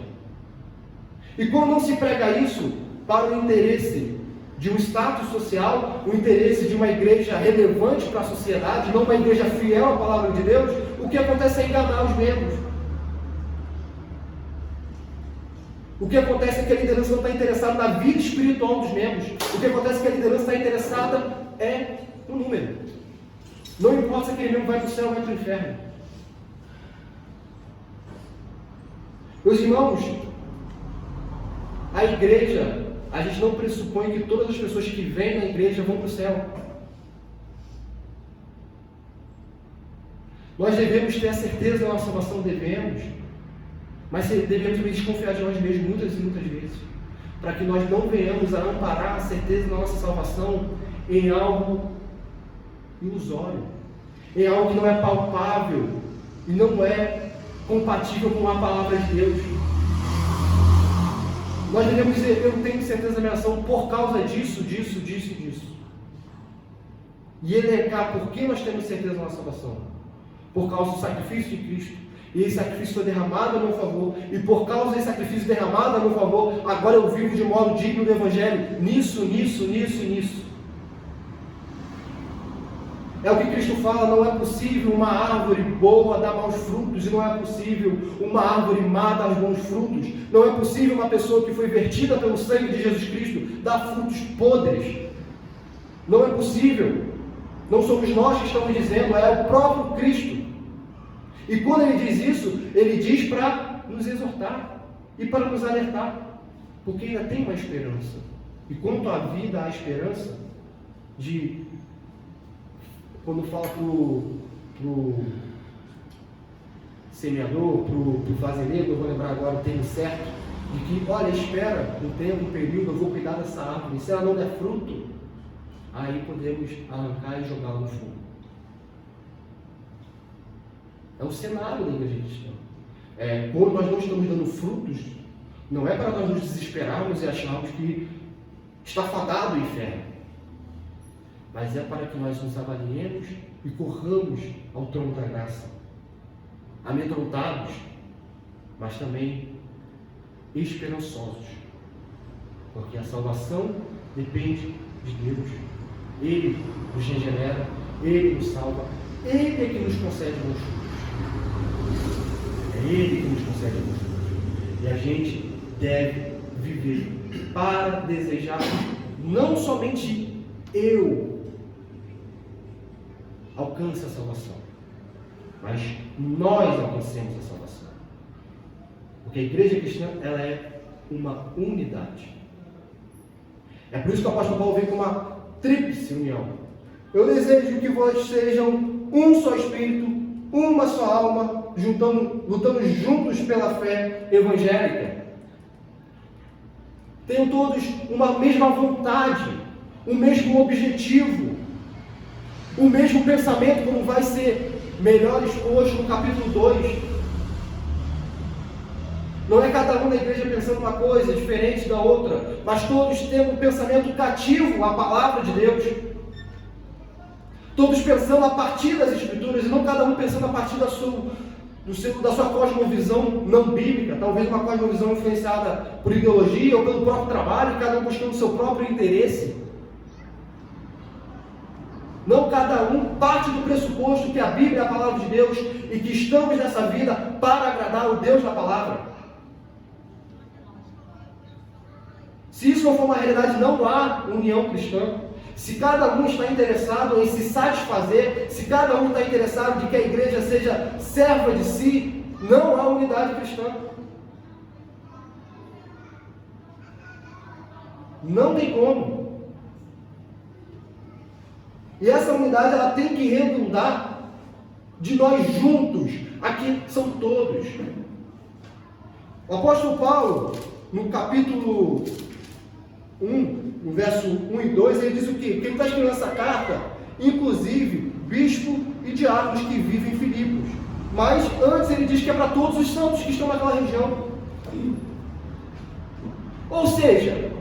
E quando não se prega isso para o interesse de um status social, o interesse de uma igreja relevante para a sociedade, não uma igreja fiel à palavra de Deus, o que acontece é enganar os membros. O que acontece é que a liderança não está interessada na vida espiritual dos membros. O que acontece é que a liderança está interessada no número. Não importa se aquele membro vai para o céu ou vai para o inferno. Meus irmãos, a igreja, a gente não pressupõe que todas as pessoas que vêm na igreja vão para o céu. Nós devemos ter a certeza da nossa salvação, devemos, mas devemos desconfiar de nós mesmos muitas e muitas vezes, para que nós não venhamos a amparar a certeza da nossa salvação em algo ilusório, em algo que não é palpável e não é compatível com a palavra de Deus. Nós devemos dizer: eu tenho certeza da minha ação por causa disso. E elencar por que nós temos certeza da nossa salvação. Por causa do sacrifício de Cristo. E esse sacrifício foi derramado a meu favor. E por causa desse sacrifício derramado a meu favor, agora eu vivo de modo digno do Evangelho. Nisso. É o que Cristo fala, não é possível uma árvore boa dar maus frutos, e não é possível uma árvore má dar bons frutos. Não é possível uma pessoa que foi vertida pelo sangue de Jesus Cristo dar frutos podres. Não é possível. Não somos nós que estamos dizendo, é o próprio Cristo. E quando ele diz isso, ele diz para nos exortar e para nos alertar, porque ainda tem uma esperança. E quanto à vida, há esperança de, quando fala para o semeador, para o fazendeiro, eu vou lembrar agora o termo certo, de que, olha, espera um tempo, um período, eu vou cuidar dessa árvore, se ela não der fruto, aí podemos arrancar e jogá-la no fogo. É o cenário da igreja cristã. Quando nós não estamos dando frutos, não é para nós nos desesperarmos e acharmos que está fadado o inferno, mas é para que nós nos avaliemos e corramos ao trono da graça, amedrontados, mas também esperançosos, porque a salvação depende de Deus. Ele nos regenera, Ele nos salva, Ele é que nos concede bons frutos. É Ele que nos concede bons frutos. E a gente deve viver para desejar não somente eu alcance a salvação, mas nós alcancemos a salvação. Porque a igreja cristã, ela é uma unidade. É por isso que o apóstolo Paulo vem com uma tríplice união. Eu desejo que vós sejam um só espírito, uma só alma, lutando juntos pela fé evangélica. Tenham todos uma mesma vontade, o mesmo objetivo, o mesmo pensamento, como vai ser melhor exposto no capítulo 2. Não é cada um da igreja pensando uma coisa diferente da outra, mas todos tendo um pensamento cativo à palavra de Deus. Todos pensando a partir das Escrituras, e não cada um pensando a partir da sua cosmovisão não bíblica, talvez uma cosmovisão influenciada por ideologia ou pelo próprio trabalho, cada um buscando o seu próprio interesse. Não, cada um parte do pressuposto que a Bíblia é a palavra de Deus e que estamos nessa vida para agradar o Deus da palavra. Se isso não for uma realidade, não há união cristã. Se cada um está interessado em se satisfazer, se cada um está interessado de que a igreja seja serva de si, não há unidade cristã. Não tem como. E essa unidade, ela tem que redundar de nós juntos. Aqui são todos. O apóstolo Paulo, no capítulo 1, no verso 1 e 2, ele diz o quê? Que ele está escrevendo essa carta, inclusive, bispo e diáconos que vivem em Filipos. Mas antes ele diz que é para todos os santos que estão naquela região. Ou seja,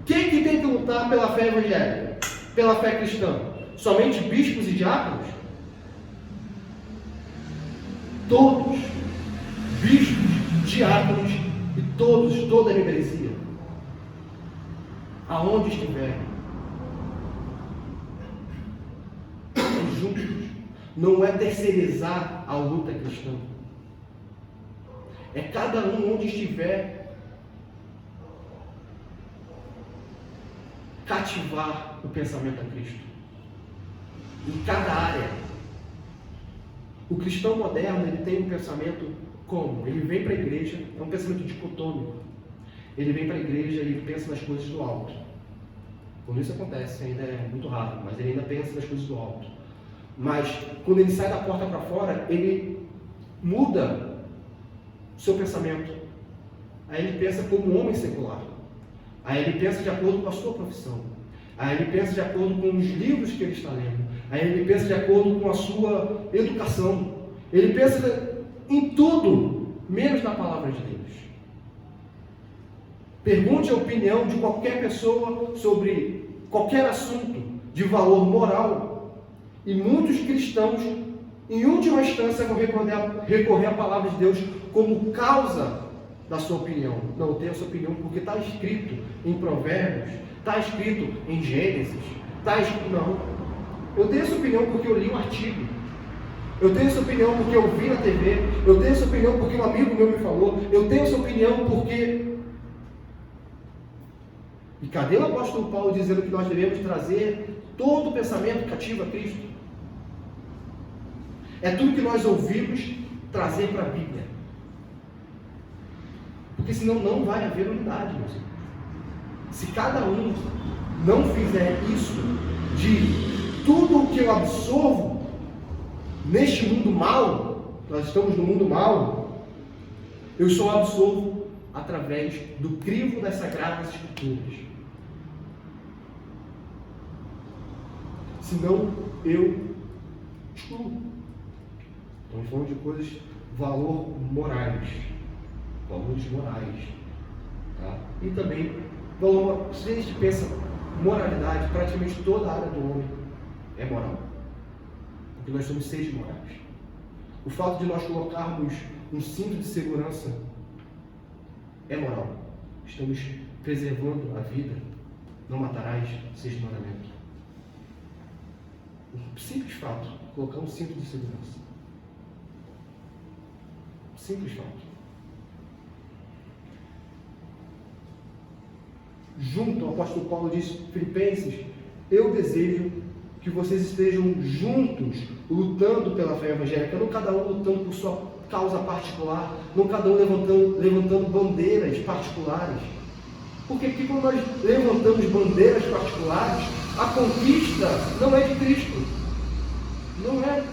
quem que tem que lutar pela fé evangélica? Pela fé cristã? Somente bispos e diáconos? Todos. Bispos, diáconos e todos, toda a membresia. Aonde estiver. Juntos. Não é terceirizar a luta cristã. É cada um onde estiver cativar o pensamento a Cristo. Em cada área. O cristão moderno, ele tem um pensamento como? Ele vem para a igreja, é um pensamento dicotômico. Ele vem para a igreja e ele pensa nas coisas do alto. Quando isso acontece, ainda é muito raro, mas ele ainda pensa nas coisas do alto. Mas quando ele sai da porta para fora, ele muda o seu pensamento. Aí ele pensa como um homem secular. Aí ele pensa de acordo com a sua profissão. Aí ele pensa de acordo com os livros que ele está lendo. Aí ele pensa de acordo com a sua educação. Ele pensa em tudo, menos na palavra de Deus. Pergunte a opinião de qualquer pessoa sobre qualquer assunto de valor moral. E muitos cristãos, em última instância, vão recorrer à palavra de Deus como causa da sua opinião. Não, tenha a sua opinião porque está escrito em Provérbios, está escrito em Gênesis, está escrito... Não. Eu tenho essa opinião porque eu li um artigo. Eu tenho essa opinião porque eu vi na TV. Eu tenho essa opinião porque um amigo meu me falou. Eu tenho essa opinião porque... E cadê o apóstolo Paulo dizendo que nós devemos trazer todo o pensamento cativo a Cristo? É tudo que nós ouvimos trazer para a Bíblia. Porque senão não vai haver unidade, meus irmãos. Se cada um não fizer isso, de tudo o que eu absorvo neste mundo mal, nós estamos no mundo mal, eu só absorvo através do crivo das Sagradas Escrituras. Senão eu excluo. Estamos falando de coisas, valores morais, tá? E também, se a gente pensa moralidade, praticamente toda a área do homem é moral. Porque nós somos seres morais. O fato de nós colocarmos um cinto de segurança é moral. Estamos preservando a vida. Não matarás, sexto mandamento. Um simples fato, colocar um cinto de segurança. Simples fato. Junto, o apóstolo Paulo diz, Filipenses, eu desejo que vocês estejam juntos, lutando pela fé evangélica, não cada um lutando por sua causa particular, não cada um levantando bandeiras particulares. Porque quando nós levantamos bandeiras particulares, a conquista não é de Cristo. Não é.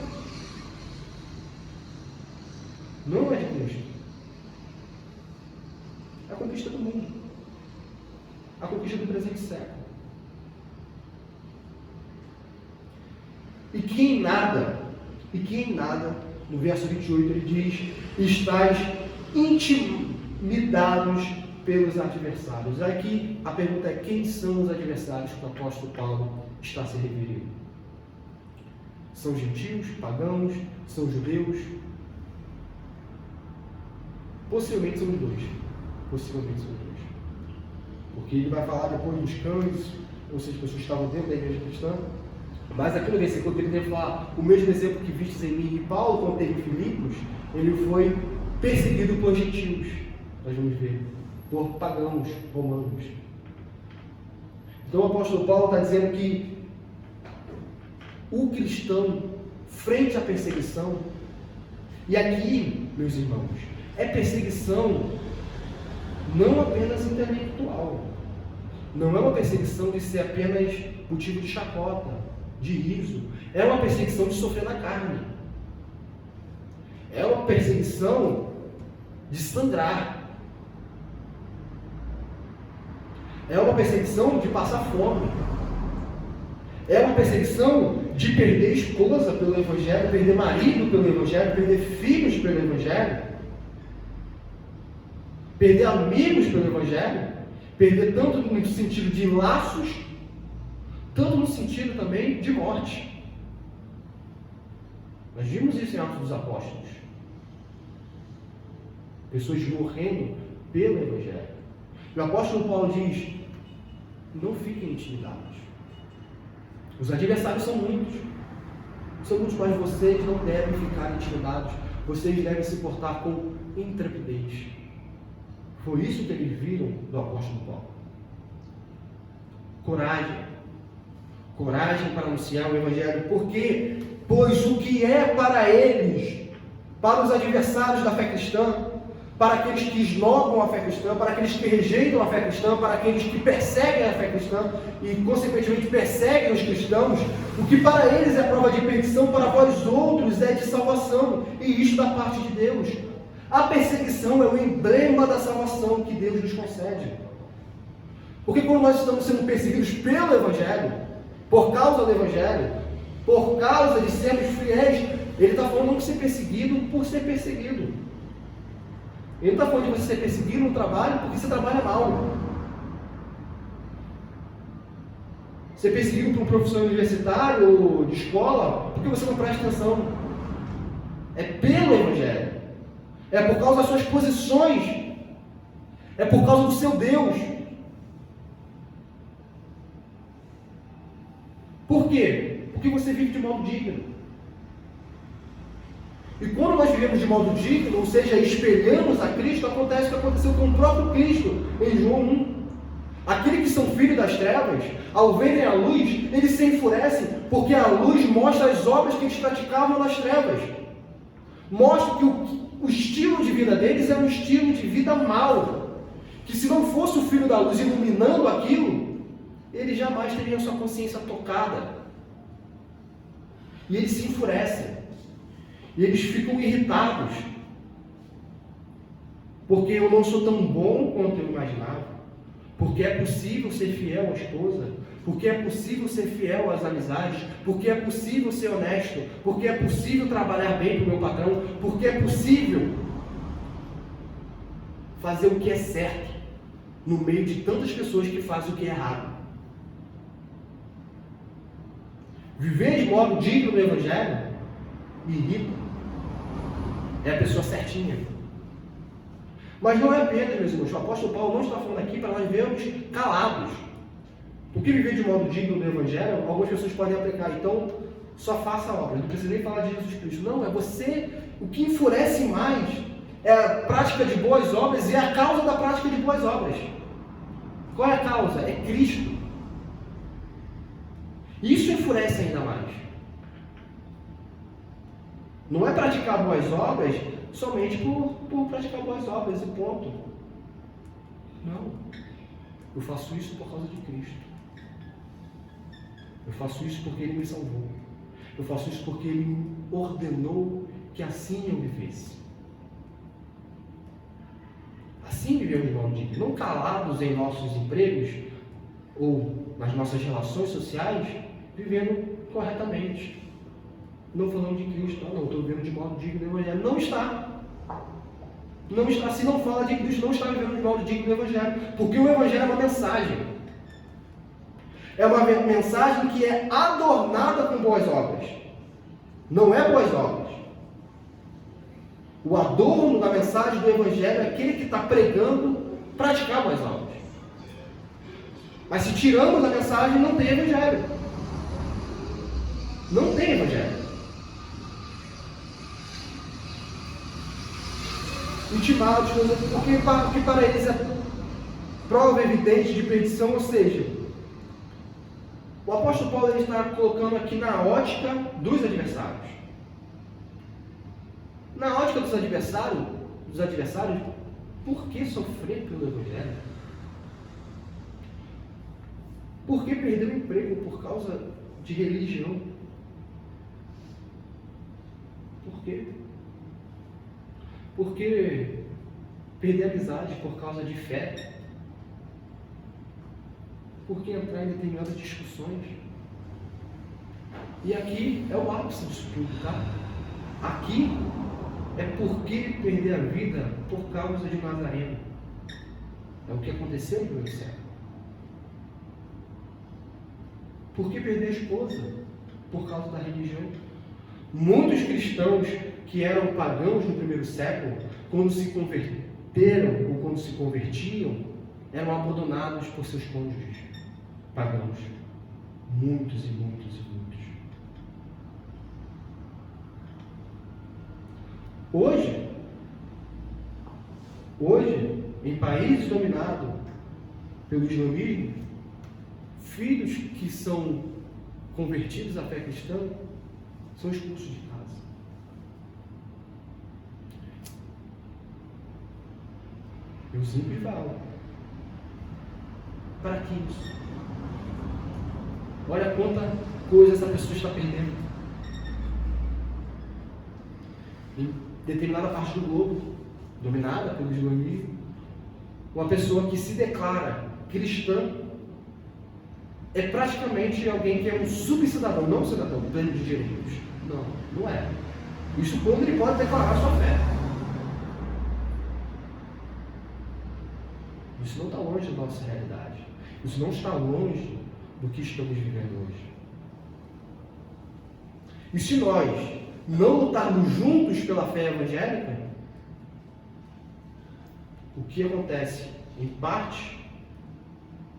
Não é de Cristo. É a conquista do mundo. A conquista do presente século. E que em nada, no verso 28 ele diz, estáis intimidados pelos adversários. Aqui a pergunta é, quem são os adversários que o apóstolo Paulo está se referindo? São gentios, pagãos, são judeus? Possivelmente são os dois. Porque ele vai falar depois dos cães, ou seja, pessoas que estavam dentro da igreja cristã. Mas aqui no versículo ele deve falar o mesmo exemplo que vistes em mim. E Paulo, quando teve em Filipos, ele foi perseguido por gentios. Nós vamos ver. Por pagãos romanos. Então o apóstolo Paulo está dizendo que o cristão, frente à perseguição, e aqui, meus irmãos, é perseguição não apenas intelectual, não é uma perseguição de ser apenas motivo de chacota, de riso, é uma perseguição de sofrer na carne, é uma perseguição de sangrar, é uma perseguição de passar fome, é uma perseguição de perder esposa pelo Evangelho, perder marido pelo Evangelho, perder filhos pelo Evangelho, perder amigos pelo Evangelho, perder tanto no sentido de laços, tanto no sentido também de morte. Nós vimos isso em Atos dos Apóstolos. Pessoas morrendo pelo Evangelho. E o apóstolo Paulo diz, não fiquem intimidados. Os adversários são muitos, mas vocês não devem ficar intimidados. Vocês devem se portar com intrepidez. Foi isso que eles viram do apóstolo Paulo. Coragem para anunciar o Evangelho. Por quê? Pois o que é para eles, para os adversários da fé cristã, para aqueles que esnobam a fé cristã, para aqueles que rejeitam a fé cristã, para aqueles que perseguem a fé cristã e, consequentemente, perseguem os cristãos, o que para eles é prova de perdição, para vós outros é de salvação, e isto da parte de Deus. A perseguição é o emblema da salvação que Deus nos concede. Porque quando nós estamos sendo perseguidos pelo Evangelho, por causa do Evangelho, por causa de sermos fiéis, ele está falando não de ser perseguido por ser perseguido. Ele não está falando de você ser perseguido no trabalho porque você trabalha mal. Ser perseguido por um professor universitário ou de escola porque você não presta atenção. É pelo Evangelho. É por causa das suas posições. É por causa do seu Deus. Por quê? porque você vive de modo digno. E quando nós vivemos de modo digno, ou seja, espelhamos a Cristo, acontece o que aconteceu com o próprio Cristo em João 1. Aqueles que são filhos das trevas, ao verem a luz, eles se enfurecem, porque a luz mostra as obras que eles praticavam nas trevas. Mostra que o estilo de vida deles era um estilo de vida mau. Que se não fosse o Filho da Luz iluminando aquilo, eles jamais teriam sua consciência tocada. E eles se enfurecem. E eles ficam irritados. Porque eu não sou tão bom quanto eu imaginava. Porque é possível ser fiel à esposa. Porque é possível ser fiel às amizades. Porque é possível ser honesto. Porque é possível trabalhar bem para o meu patrão. Porque é possível fazer o que é certo no meio de tantas pessoas que fazem o que é errado. Viver de modo digno no Evangelho me irrita. É a pessoa certinha. Mas não é apenas, meus irmãos, o apóstolo Paulo não está falando aqui para nós vermos calados. Porque viver de modo digno no Evangelho, algumas pessoas podem aplicar, então só faça a obra, não precisa nem falar de Jesus Cristo. Não, é você, o que enfurece mais é a prática de boas obras e a causa da prática de boas obras. Qual é a causa? É Cristo. Isso enfurece ainda mais. Não é praticar boas obras somente por praticar boas obras e ponto. Não. Eu faço isso por causa de Cristo. Eu faço isso porque Ele me salvou. Eu faço isso porque Ele ordenou que assim eu vivesse. Assim vivemos de modo digno. Não calados em nossos empregos ou nas nossas relações sociais, vivendo corretamente. Não falando de Cristo, não, estou vivendo de modo digno no Evangelho. Não está. Não está. Se não fala de Cristo, não está vivendo de modo digno no Evangelho. Porque o Evangelho é uma mensagem. É uma mensagem que é adornada com boas obras. Não é boas obras. O adorno da mensagem do Evangelho é aquele que está pregando praticar boas obras. Mas se tiramos a mensagem, não tem Evangelho. Não tem Evangelho. Intimados, porque para eles é prova evidente de perdição, ou seja, o apóstolo Paulo ele está colocando aqui na ótica dos adversários. Na ótica dos adversários, por que sofrer pelo Evangelho? Por que perder o emprego por causa de religião? Por quê? Por que perder a amizade por causa de fé? Por que entrar em determinadas discussões? E aqui é o ápice disso tudo, tá? Aqui é por que perder a vida por causa de Nazareno. É o que aconteceu no primeiro século. Por que perder a esposa por causa da religião? Muitos cristãos que eram pagãos no primeiro século, quando se converteram ou quando se convertiam, eram abandonados por seus cônjuges pagãos. Muitos e muitos e muitos. Hoje, em países dominados pelo islamismo, filhos que são convertidos à fé cristã são expulsos de casa. Eu sempre falo, para que isso? Olha quanta coisa essa pessoa está perdendo. Em determinada parte do globo, dominada pelo islamismo, uma pessoa que se declara cristã é praticamente alguém que é um subcidadão, não um cidadão pleno de direitos. Não, não é. Isso quando ele pode declarar sua fé. Isso não está longe da nossa realidade. Isso não está longe do que estamos vivendo hoje. E se nós não lutarmos juntos pela fé evangélica, o que acontece em parte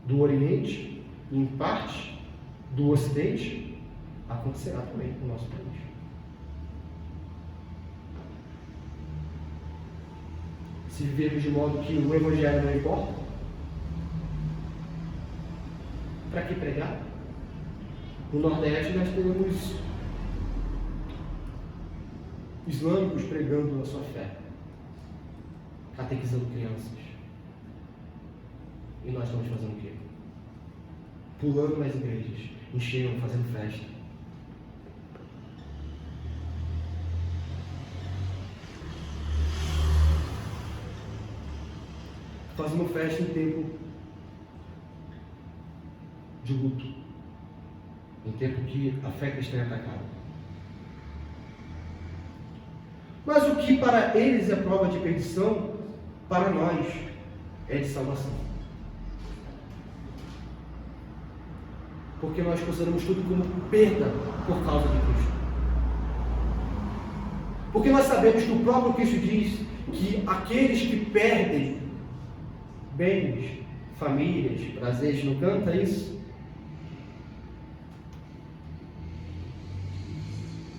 do Oriente e em parte do Ocidente, acontecerá também no nosso país. Se vivermos de modo que o Evangelho não importa, para que pregar? No Nordeste nós temos islâmicos pregando a sua fé, catequizando crianças. E nós estamos fazendo o quê? Pulando nas igrejas, enchendo, fazendo festa. Fazendo festa em tempo de luto, em tempo que a fé cristã é atacada. Mas o que para eles é prova de perdição, para nós é de salvação. Porque nós consideramos tudo como perda por causa de Cristo. Porque nós sabemos que o próprio Cristo diz que aqueles que perdem bens, famílias, prazeres, não canta isso?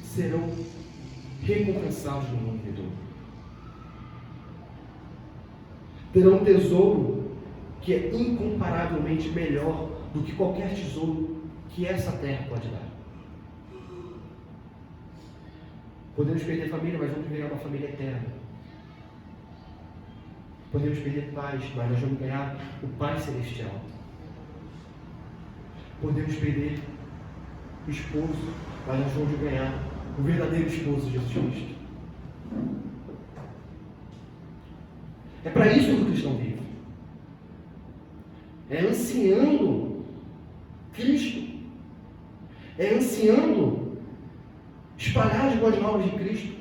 Serão recompensados no mundo vindouro. Terão um tesouro que é incomparavelmente melhor do que qualquer tesouro que essa terra pode dar. Podemos perder família, mas vamos ganhar uma família eterna. Podemos perder pais, mas nós vamos ganhar o Pai Celestial. Podemos perder esposo, mas nós vamos ganhar o verdadeiro esposo de Jesus Cristo. É para isso que o cristão vive. É ansiando Cristo. É ansiando espalhar as boas novas de Cristo.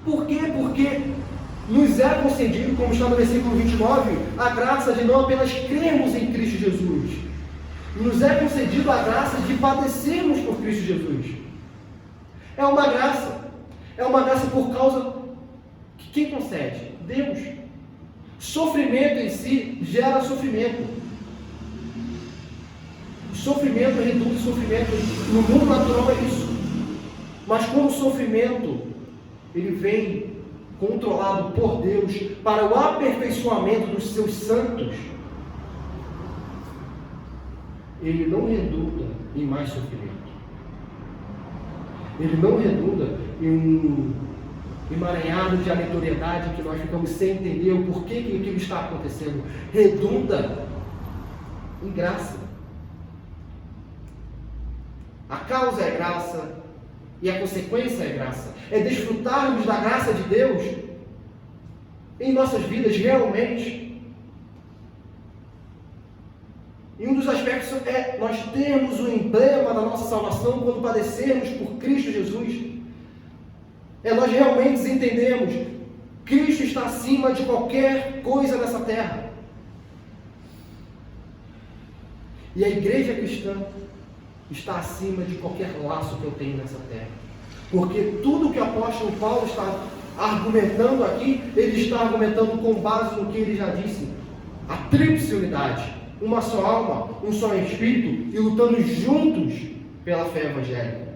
Por quê? Porque nos é concedido, como está no versículo 29, a graça de não apenas crermos em Cristo Jesus. Nos é concedido a graça de padecermos por Cristo Jesus. É uma graça. É uma graça por causa que quem concede? Deus. Sofrimento em si gera sofrimento. Sofrimento reduz em sofrimento. No mundo natural é isso. Mas como o sofrimento ele vem controlado por Deus para o aperfeiçoamento dos seus santos, ele não redunda em mais sofrimento. Ele não redunda em um emaranhado de aleatoriedade que nós ficamos sem entender o porquê que aquilo está acontecendo. Redunda em graça. A causa é graça e a consequência é graça. É desfrutarmos da graça de Deus em nossas vidas realmente. E um dos aspectos é nós termos o emblema da nossa salvação quando padecermos por Cristo Jesus. É nós realmente entendermos Cristo está acima de qualquer coisa nessa terra. E a igreja cristã está acima de qualquer laço que eu tenho nessa terra. Porque tudo que o apóstolo Paulo está argumentando aqui, ele está argumentando com base no que ele já disse. A tríplice unidade. Uma só alma, um só espírito e lutando juntos pela fé evangélica.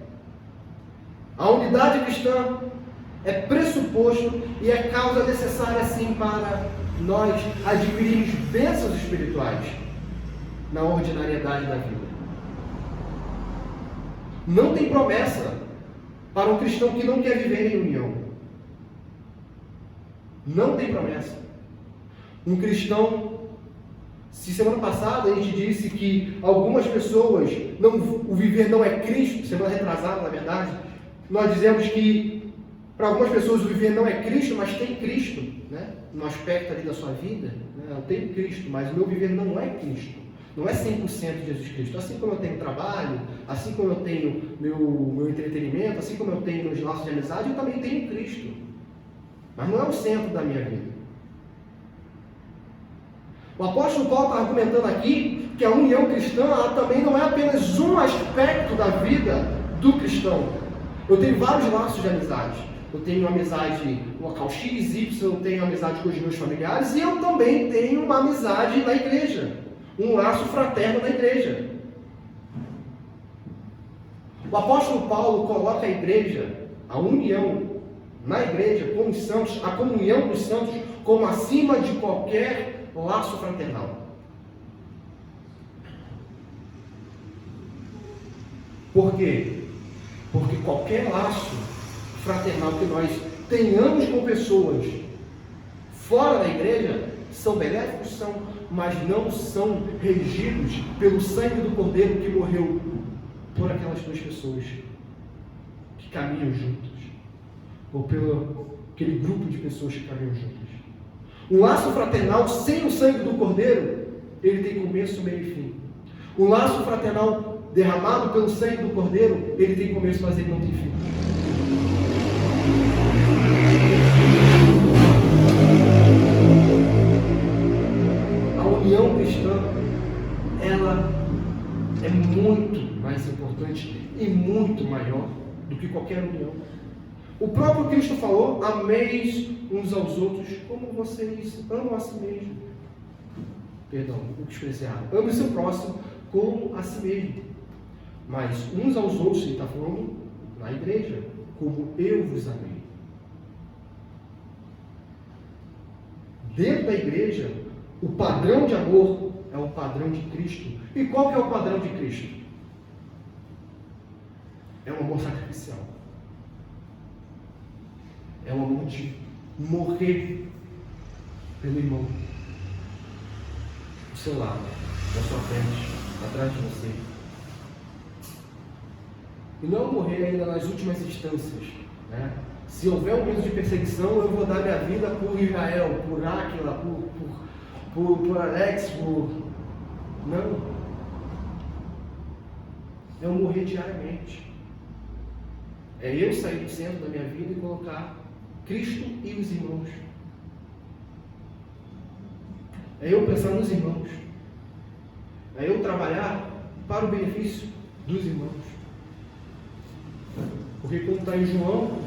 A unidade cristã é pressuposto e é causa necessária sim para nós adquirirmos bênçãos espirituais na ordinariedade da vida. Não tem promessa para um cristão que não quer viver em união. Não tem promessa. Um cristão, se semana passada a gente disse que algumas pessoas, o viver não é Cristo, semana retrasada na verdade, nós dizemos que para algumas pessoas o viver não é Cristo, mas tem Cristo, né? No aspecto ali da sua vida, né? Eu tenho Cristo, mas o meu viver não é Cristo. Não é 100% de Jesus Cristo. Assim como eu tenho trabalho, assim como eu tenho meu entretenimento, assim como eu tenho meus laços de amizade, eu também tenho Cristo. Mas não é o centro da minha vida. O apóstolo Paulo está argumentando aqui que a união cristã também não é apenas um aspecto da vida do cristão. Eu tenho vários laços de amizade. Eu tenho amizade no local X, Y, eu tenho amizade com os meus familiares e eu também tenho uma amizade na igreja. um laço fraterno na igreja. O apóstolo Paulo coloca a igreja, a união na igreja com os santos, a comunhão dos santos, como acima de qualquer laço fraternal. Por quê? Porque qualquer laço fraternal que nós tenhamos com pessoas fora da igreja são benéficos, são, mas não são regidos pelo sangue do Cordeiro que morreu por aquelas duas pessoas que caminham juntos, ou pelo aquele grupo de pessoas que caminham juntas. Um laço fraternal sem o sangue do Cordeiro, ele tem começo, meio e fim. Um laço fraternal derramado pelo sangue do Cordeiro, ele tem começo, mas ele não tem fim. A união cristã, ela é muito mais importante e muito maior do que qualquer união. O próprio Cristo falou: ameis uns aos outros como vocês amam a si mesmo. Perdão, o que expressei errado. Ame o seu próximo como a si mesmo. Mas uns aos outros, ele está falando na igreja, como eu vos amei. Dentro da igreja, o padrão de amor é o padrão de Cristo. E qual que é o padrão de Cristo? É um amor sacrificial. É um amor de morrer pelo irmão. Do seu lado, da sua frente, atrás de você. E não morrer ainda nas últimas instâncias, né? Se houver um medo de perseguição, eu vou dar minha vida por Israel, por Áquila, por Alex, por... Não. É eu morrer diariamente. É eu sair do centro da minha vida e colocar Cristo e os irmãos. É eu pensar nos irmãos. É eu trabalhar para o benefício dos irmãos. Porque como está em João,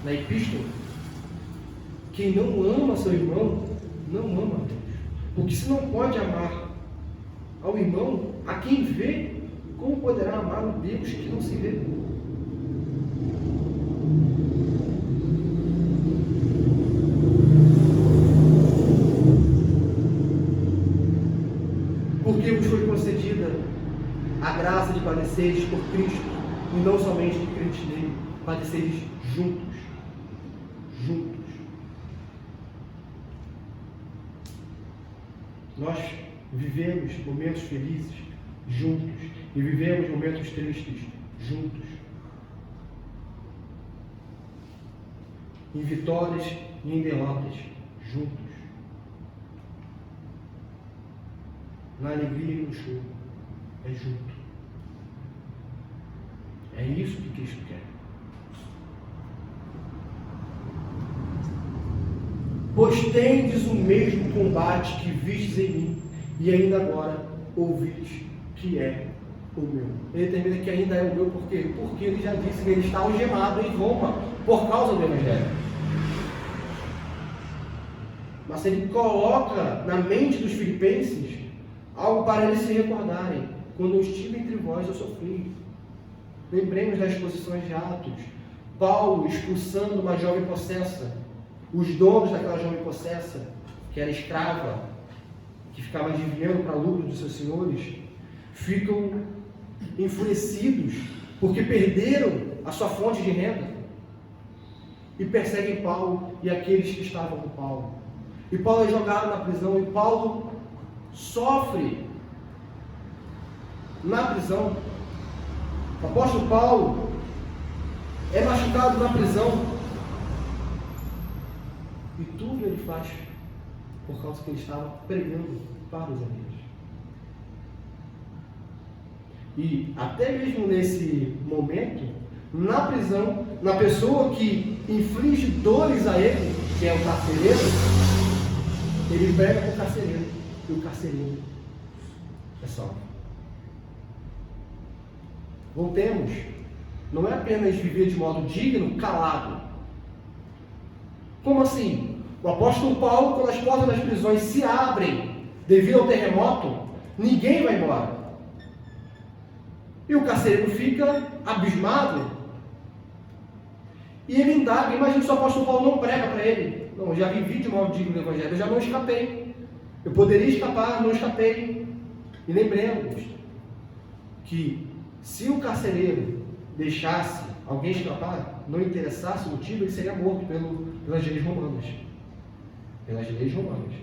na epístola, quem não ama seu irmão, não ama a Deus. Porque se não pode amar ao irmão, a quem vê, como poderá amar o Deus que não se vê? Porque vos foi concedida a graça de padeceres por Cristo, e não somente de crentes nele, padeceres juntos. Nós vivemos momentos felizes juntos e vivemos momentos tristes juntos. Em vitórias e em derrotas juntos. Na alegria e no choro é junto. É isso que Cristo quer. Pois tendes o mesmo combate que vistes em mim, e ainda agora ouvis que é o meu. Ele termina que ainda é o meu, por quê? Porque ele já disse que ele está algemado em Roma por causa do Evangelho. Mas ele coloca na mente dos filipenses algo para eles se recordarem. Quando eu estive entre vós, eu sofri. Lembremos das exposições de Atos. Paulo expulsando uma jovem possessa. Os donos daquela jovem possessa, que era escrava, que ficava desviando para lucro dos seus senhores, ficam enfurecidos porque perderam a sua fonte de renda e perseguem Paulo e aqueles que estavam com Paulo. E Paulo é jogado na prisão e Paulo sofre na prisão. O apóstolo Paulo é machucado na prisão. E tudo ele faz por causa que ele estava pregando para os amigos. E até mesmo nesse momento, na prisão, na pessoa que inflige dores a ele, que é o carcereiro, ele prega para o carcereiro. E o carcereiro é salvo. Voltemos. Não é apenas viver de modo digno, calado. Como assim? O apóstolo Paulo, quando as portas das prisões se abrem devido ao terremoto, ninguém vai embora. E o carcereiro fica abismado. E ele indaga. Imagina se o apóstolo Paulo não prega para ele. Não, eu já vivi de modo digno do Evangelho, eu já não escapei. Eu poderia escapar, não escapei. E lembremos que se o carcereiro deixasse alguém escapar, não interessasse o motivo, ele seria morto pelas leis romanas. Pelas leis romanas.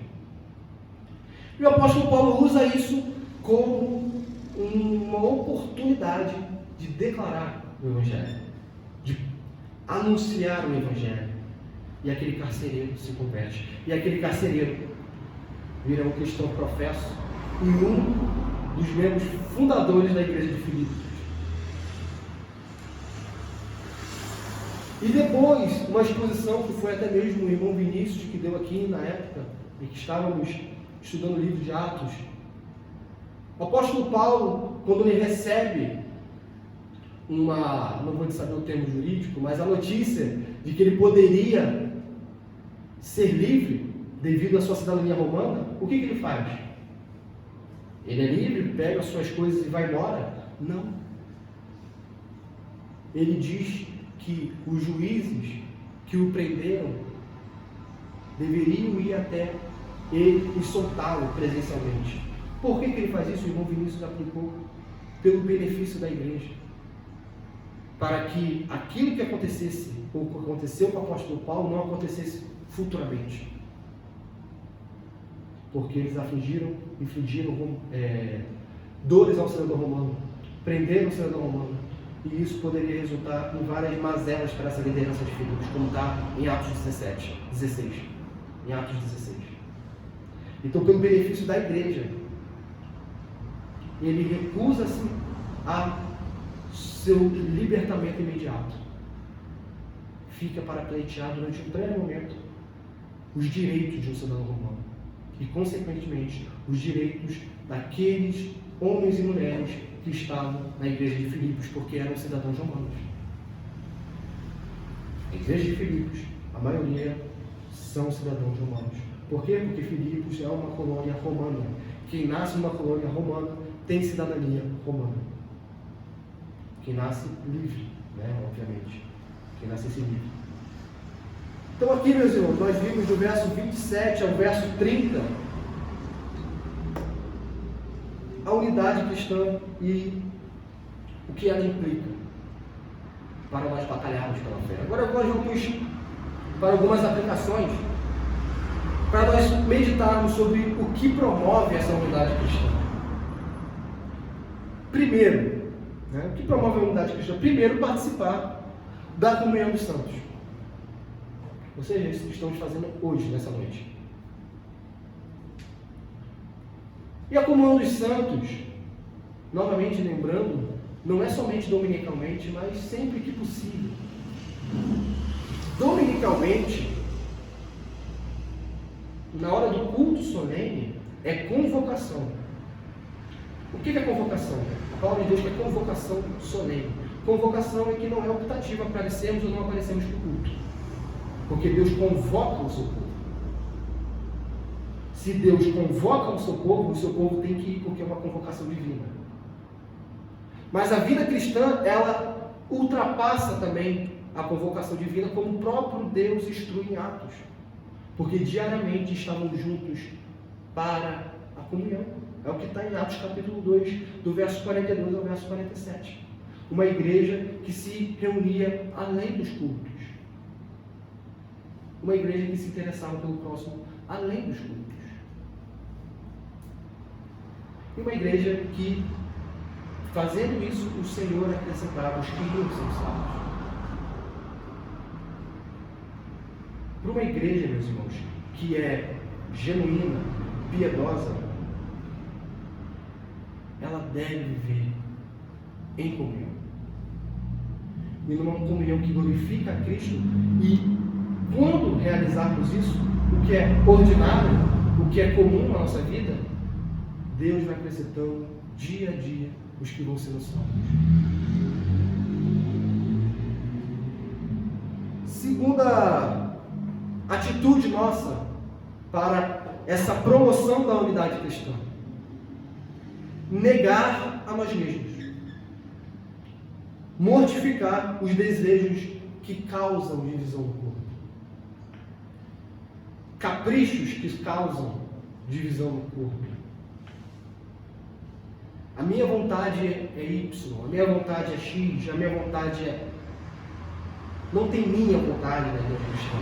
E o apóstolo Paulo usa isso como uma oportunidade de declarar o Evangelho, de anunciar o Evangelho. E aquele carcereiro se converte. E aquele carcereiro vira um cristão professo e um dos membros fundadores da igreja de Filipos. E depois, uma exposição que foi até mesmo o irmão Vinícius que deu aqui na época, e que estávamos estudando o livro de Atos. O apóstolo Paulo, quando ele recebe não vou saber o termo jurídico, mas a notícia de que ele poderia ser livre devido à sua cidadania romana, o que ele faz? Ele é livre, pega as suas coisas e vai embora? Não. Ele diz que os juízes que o prenderam deveriam ir até ele e soltá-lo presencialmente. Por que ele faz isso? O irmão Vinícius aplicou pelo benefício da igreja. Para que aquilo que acontecesse, ou que aconteceu com o apóstolo Paulo, não acontecesse futuramente. Porque eles infligiram dores ao cidadão romano, prenderam o cidadão romano. E isso poderia resultar em várias mazelas para essa liderança de Filipos, como está em Atos 16. Em Atos 16. Então, pelo benefício da igreja, ele recusa-se a seu libertamento imediato. Fica para pleitear durante um breve momento os direitos de um cidadão romano e, consequentemente, os direitos daqueles homens e mulheres que estavam na igreja de Filipos, porque eram cidadãos romanos. A igreja de Filipos, a maioria são cidadãos romanos. Por quê? Porque Filipos é uma colônia romana. Quem nasce numa colônia romana tem cidadania romana. Quem nasce livre, obviamente. Quem nasce livre. Então aqui, meus irmãos, nós vimos do verso 27 ao verso 30 a unidade cristã e o que ela implica para nós batalharmos pela fé. Agora nós vamos para algumas aplicações para nós meditarmos sobre o que promove essa unidade cristã. Primeiro, o que promove a unidade cristã? Primeiro, participar da comunhão dos santos. Ou seja, isso que estamos fazendo hoje, nessa noite. E a comunhão dos santos, novamente lembrando, não é somente dominicalmente, mas sempre que possível. Dominicalmente, na hora do culto solene, é convocação. O que é convocação? A palavra de Deus é convocação solene. Convocação é que não é optativa aparecermos ou não aparecermos no culto. Porque Deus convoca o seu povo. Se Deus convoca o seu povo tem que ir, porque é uma convocação divina. Mas a vida cristã, ela ultrapassa também a convocação divina, como o próprio Deus instrui em Atos. Porque diariamente estavam juntos para a comunhão. É o que está em Atos capítulo 2, do verso 42 ao verso 47. Uma igreja que se reunia além dos cultos. Uma igreja que se interessava pelo próximo além dos cultos. E uma igreja que, fazendo isso, o Senhor acrescentava os que iam ser salvos. Para uma igreja, meus irmãos, que é genuína, piedosa, ela deve viver em comunhão. E numa comunhão que glorifica a Cristo. E quando realizarmos isso, o que é ordinário, o que é comum na nossa vida, Deus vai acrescentando dia a dia os que vão sendo salvos. Segunda atitude nossa para essa promoção da unidade cristã negar a nós mesmos, mortificar os desejos que causam divisão no corpo, caprichos que causam divisão no corpo. A minha vontade é Y, a minha vontade é X, a minha vontade é... Não tem minha vontade na igreja cristã.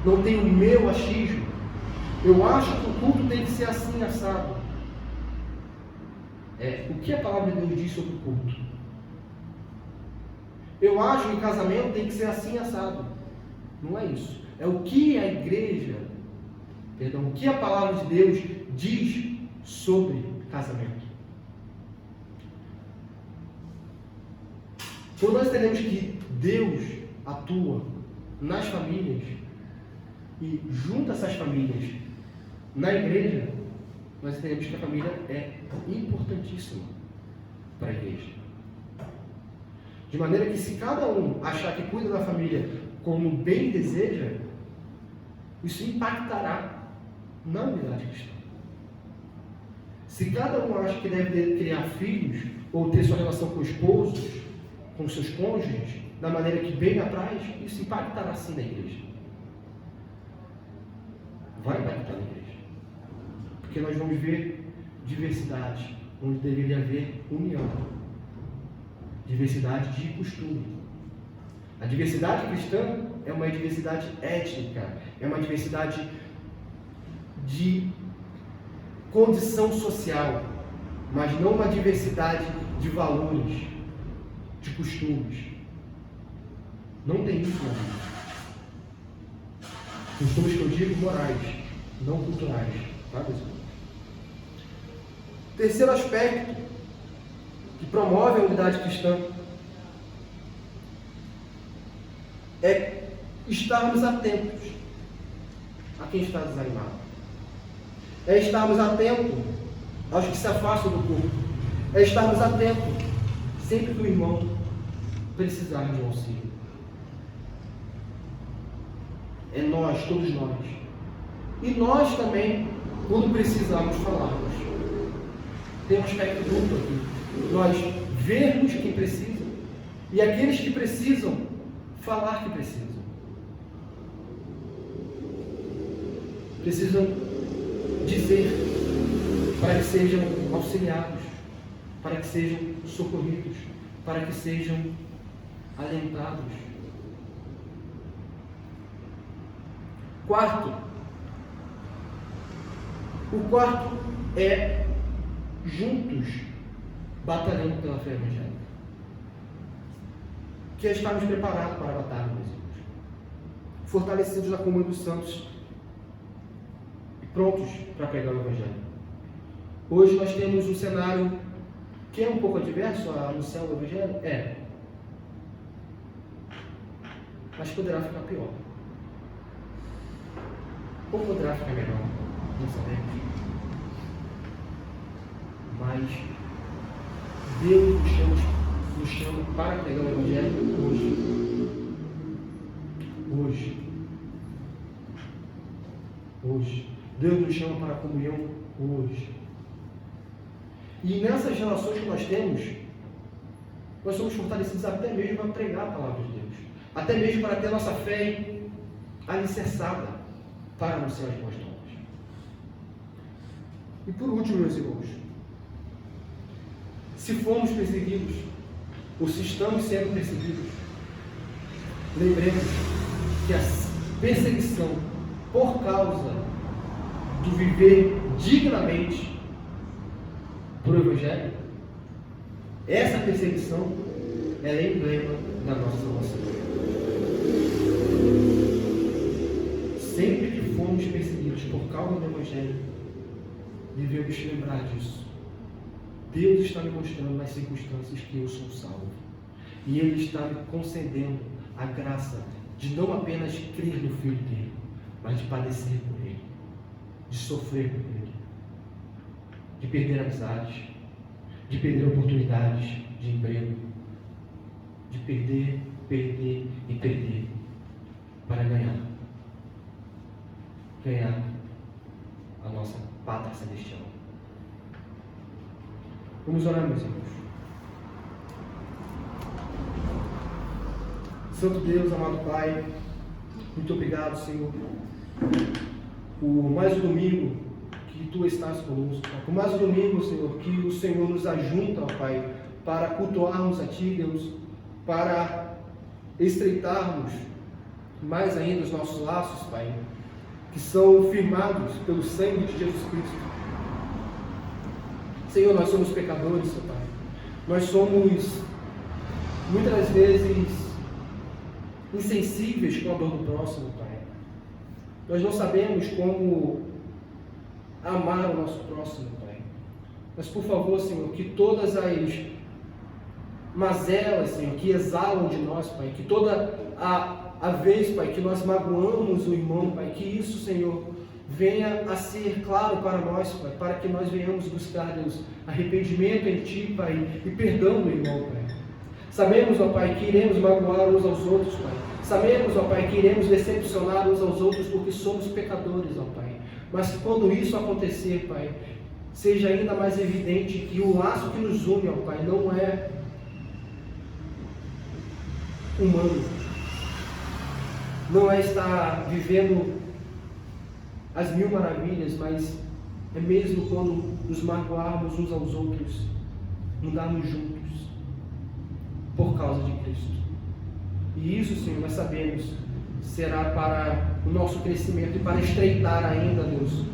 Não tem o meu achismo. Eu acho que o culto tem que ser assim, assado. O que a palavra de Deus diz sobre o culto? Eu acho que o casamento tem que ser assim, assado. Não é isso. É o que a igreja, o que a palavra de Deus diz sobre casamento. Quando nós entendemos que Deus atua nas famílias e junta essas famílias na igreja, nós entendemos que a família é importantíssima para a igreja. De maneira que se cada um achar que cuida da família como bem deseja, isso impactará na unidade cristã. Se cada um acha que deve criar filhos ou ter sua relação com esposos, com seus cônjuges, da maneira que bem apraz, isso impactará sim na igreja. Vai impactar na igreja. Porque nós vamos ver diversidade, onde deveria haver união. Diversidade de costume. A diversidade cristã é uma diversidade étnica, é uma diversidade de condição social, mas não uma diversidade de valores, de costumes. Não tem isso na Bíblia. Costumes que eu digo morais, não culturais. Tá, pessoal? Terceiro aspecto que promove a unidade cristã é estarmos atentos a quem está desanimado. É estarmos atentos aos que se afastam do corpo. É estarmos atentos sempre que o irmão precisar de um auxílio. É nós, todos nós. E nós também, quando precisarmos falarmos. Tem um aspecto duplo aqui. Nós vermos quem precisa e aqueles que precisam falar que precisam. Precisam dizer para que sejam auxiliados, para que sejam socorridos, para que sejam alentados. O quarto é juntos batalhando pela fé evangélica. Que é estarmos preparados para a batalha, meus irmãos. Fortalecidos na comunhão dos santos e prontos para pregar o evangelho. Hoje nós temos um cenário que é um pouco adverso a anunciar o evangelho? É. Mas poderá ficar pior. Ou poderá ficar melhor? Não sabemos. Mas Deus nos chama para pregar o evangelho hoje. Deus nos chama para a comunhão hoje. E nessas relações que nós temos, nós somos fortalecidos até mesmo para pregar a palavra de Deus. Até mesmo para ter nossa fé alicerçada para anunciar as boas novas. E por último, meus irmãos, se formos perseguidos, ou se estamos sendo perseguidos, lembremos que a perseguição por causa do viver dignamente por Evangelho, essa perseguição ela é emblema da nossa salvação. Sempre que formos perseguidos por causa do Evangelho, devemos lembrar disso. Deus está me mostrando nas circunstâncias que eu sou salvo. E Ele está me concedendo a graça de não apenas crer no Filho dele, mas de padecer por Ele, de sofrer por Ele, de perder amizades, de perder oportunidades de emprego, de perder e perder para ganhar a nossa pátria celestial. Vamos orar, meus irmãos. Santo Deus, amado Pai, muito obrigado, Senhor, por mais um domingo que Tu estás conosco, Pai. Por mais um domingo, Senhor, que o Senhor nos ajunta, ó Pai, para cultuarmos a Ti, Deus, para estreitarmos mais ainda os nossos laços, Pai, que são firmados pelo sangue de Jesus Cristo. Senhor, nós somos pecadores, Senhor Pai. Nós somos, muitas vezes, insensíveis com a dor do próximo, Pai. Nós não sabemos como amar o nosso próximo, Pai. Mas, por favor, Senhor, que todas as mazelas, Senhor, que exalam de nós, Pai, que toda a vez, Pai, que nós magoamos o irmão, Pai, que isso, Senhor, venha a ser claro para nós, Pai, para que nós venhamos buscar, Deus, arrependimento em Ti, Pai, e perdão do irmão, Pai. Sabemos, ó Pai, que iremos magoar uns aos outros, Pai. Sabemos, ó Pai, que iremos decepcionar uns aos outros porque somos pecadores, ó Pai. Mas que quando isso acontecer, Pai, seja ainda mais evidente que o laço que nos une, ó Pai, não é humano. Não é estar vivendo as mil maravilhas, mas é mesmo quando nos magoarmos uns aos outros, andarmos juntos, por causa de Cristo. E isso, Senhor, nós sabemos, será para o nosso crescimento e para estreitar ainda, Deus,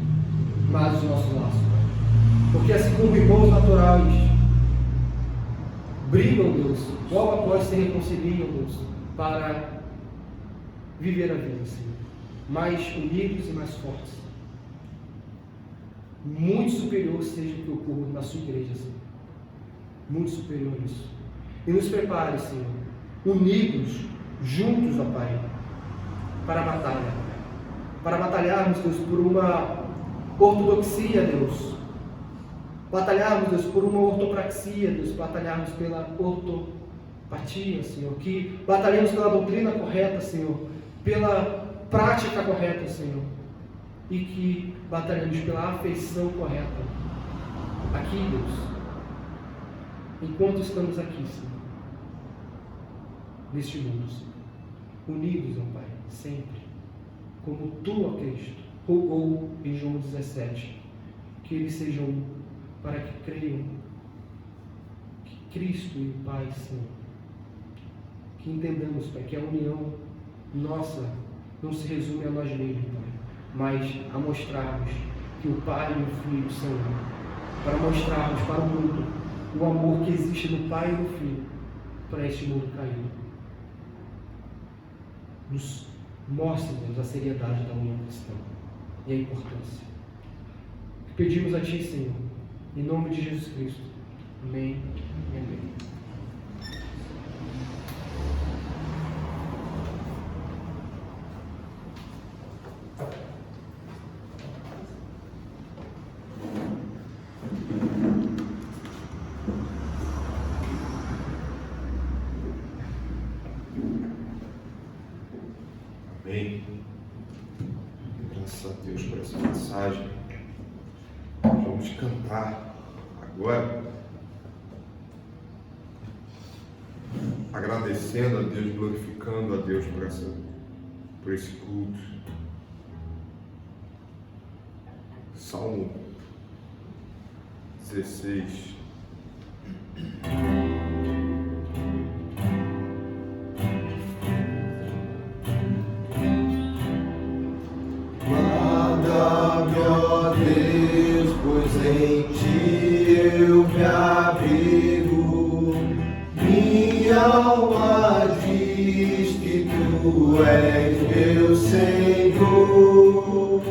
mais os nossos laços. Porque assim como irmãos naturais brigam, Deus, logo após se reconciliam, Deus, para viver a vida, Senhor, mais unidos e mais fortes. Muito superior seja o que ocorre na sua igreja, Senhor. Muito superior a isso. E nos prepare, Senhor, unidos, juntos, ó Pai, para a batalha. Para batalharmos, Deus, por uma ortodoxia, Deus. Batalharmos, Deus, por uma ortopraxia, Deus. Batalharmos pela ortopatia, Senhor. Que batalhemos pela doutrina correta, Senhor. Pela prática correta, Senhor. E que batalhemos pela afeição correta. Aqui, Deus. Enquanto estamos aqui, Senhor. Neste mundo, Senhor. Unidos, ó Pai, sempre. Como Tu, ó Cristo, rogou em João 17. Que eles sejam um, para que creiam que Cristo e o Pai são. Que entendamos, Pai, que a união nossa não se resume a nós mesmos, Pai, mas a mostrarmos que o Pai e o Filho são um. Para mostrarmos para o mundo o amor que existe no Pai e no Filho para este mundo caído. Nos mostre, Deus, a seriedade da união cristã e a importância. Pedimos a Ti, Senhor, em nome de Jesus Cristo. Amém e amém. Amém. Graças a Deus por essa mensagem. Vamos cantar agora, agradecendo a Deus, glorificando a Deus por esse culto. Salmo 16. Em Ti eu me abrigo, minha alma diz que Tu és meu Senhor.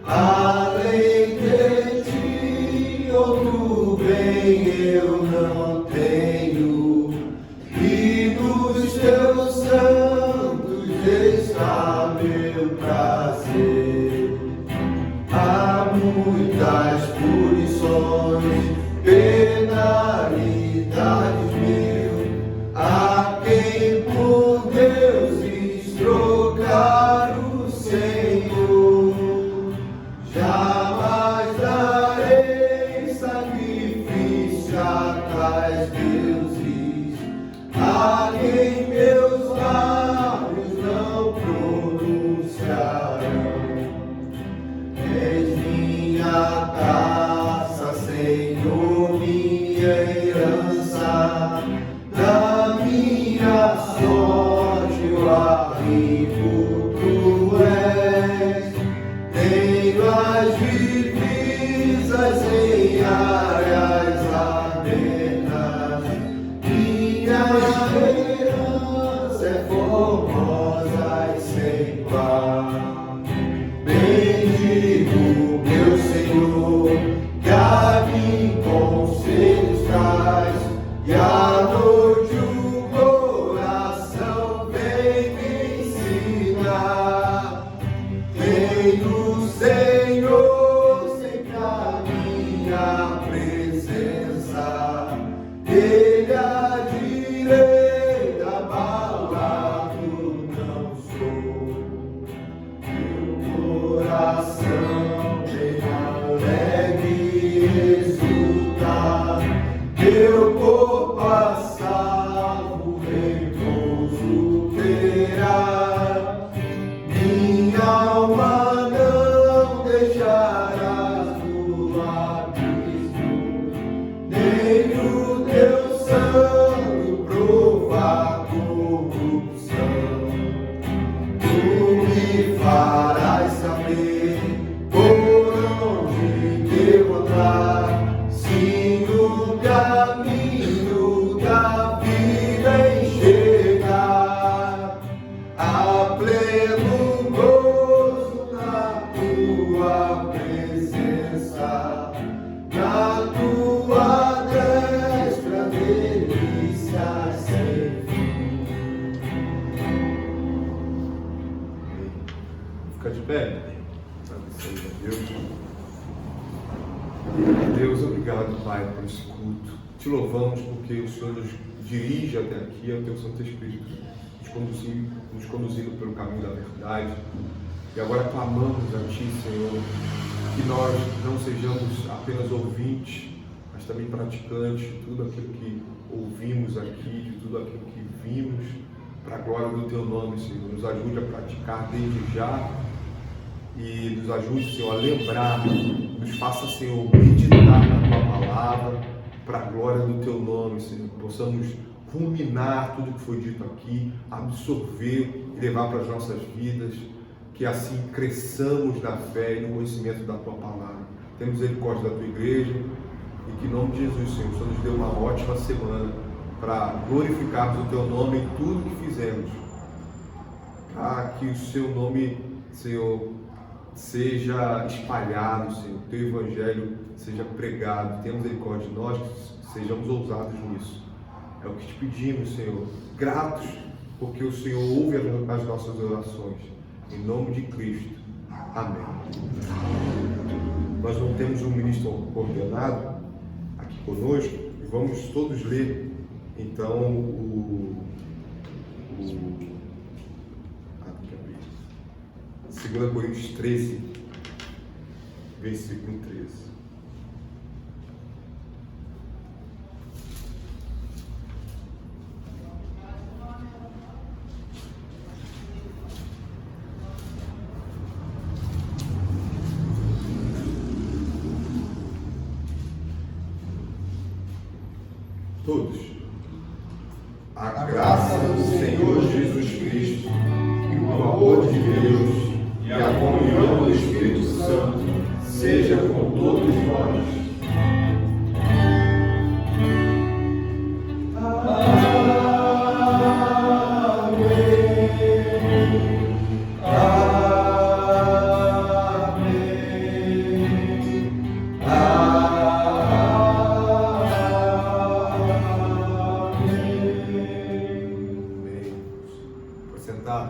Além de Ti, outro bem eu não tenho, e nos Teus santos está meu prazer. Há muitas punições, penalidades mil, a quem por Deus trocar o Senhor. Jamais darei sacrifício vivo tu és. Tenho as divisas em áreas abertas. Minha esperança é formosa e sem par. Bendigo meu Senhor, que a mim conselhos traz, e à noite o coração vem me ensinar. Tenho, Senhor, sempre a minha presença, Ele à direita, abalado não sou. Meu coração bem alegre exulta, meu corpo a salvo repouso terá. Minha alma não deixará no abismo, nem o teu sangue provar corrupção. Tu me farás saber por onde devo andar, sim, no caminho da vida enxergar. A pleno gozo na tua presença, na tua destra delícia sem fim. Fica de pé. Agradecemos a Deus. Deus, obrigado, Pai, por esse culto. Te louvamos porque o Senhor nos dirige até aqui, é o Teu Santo Espírito nos conduzindo pelo caminho da verdade. E agora clamamos a Ti, Senhor, que nós não sejamos apenas ouvintes, mas também praticantes de tudo aquilo que ouvimos aqui, de tudo aquilo que vimos, para a glória do Teu nome, Senhor. Nos ajude a praticar desde já e nos ajude, Senhor, a lembrar, nos faça, Senhor, meditar na Tua palavra, para a glória do Teu nome, Senhor. Que possamos ruminar tudo que foi dito aqui, absorver e levar para as nossas vidas, que assim cresçamos na fé e no conhecimento da Tua palavra. Tenha misericórdia da Tua igreja e que em nome de Jesus, Senhor, o Senhor nos dê uma ótima semana para glorificarmos o Teu nome em tudo que fizemos, para que o Seu nome, Senhor, seja espalhado, Senhor, o Teu Evangelho seja pregado. Tenha misericórdia de nós, que sejamos ousados nisso. É o que te pedimos, Senhor, gratos, porque o Senhor ouve as nossas orações. Em nome de Cristo. Amém. Nós não temos um ministro coordenado aqui conosco, e vamos todos ler, então, 2 Coríntios 13, versículo 13. Todos. A graça do Senhor Jesus Cristo, e o amor de Deus, e a comunhão do Espírito Santo, seja com todos nós.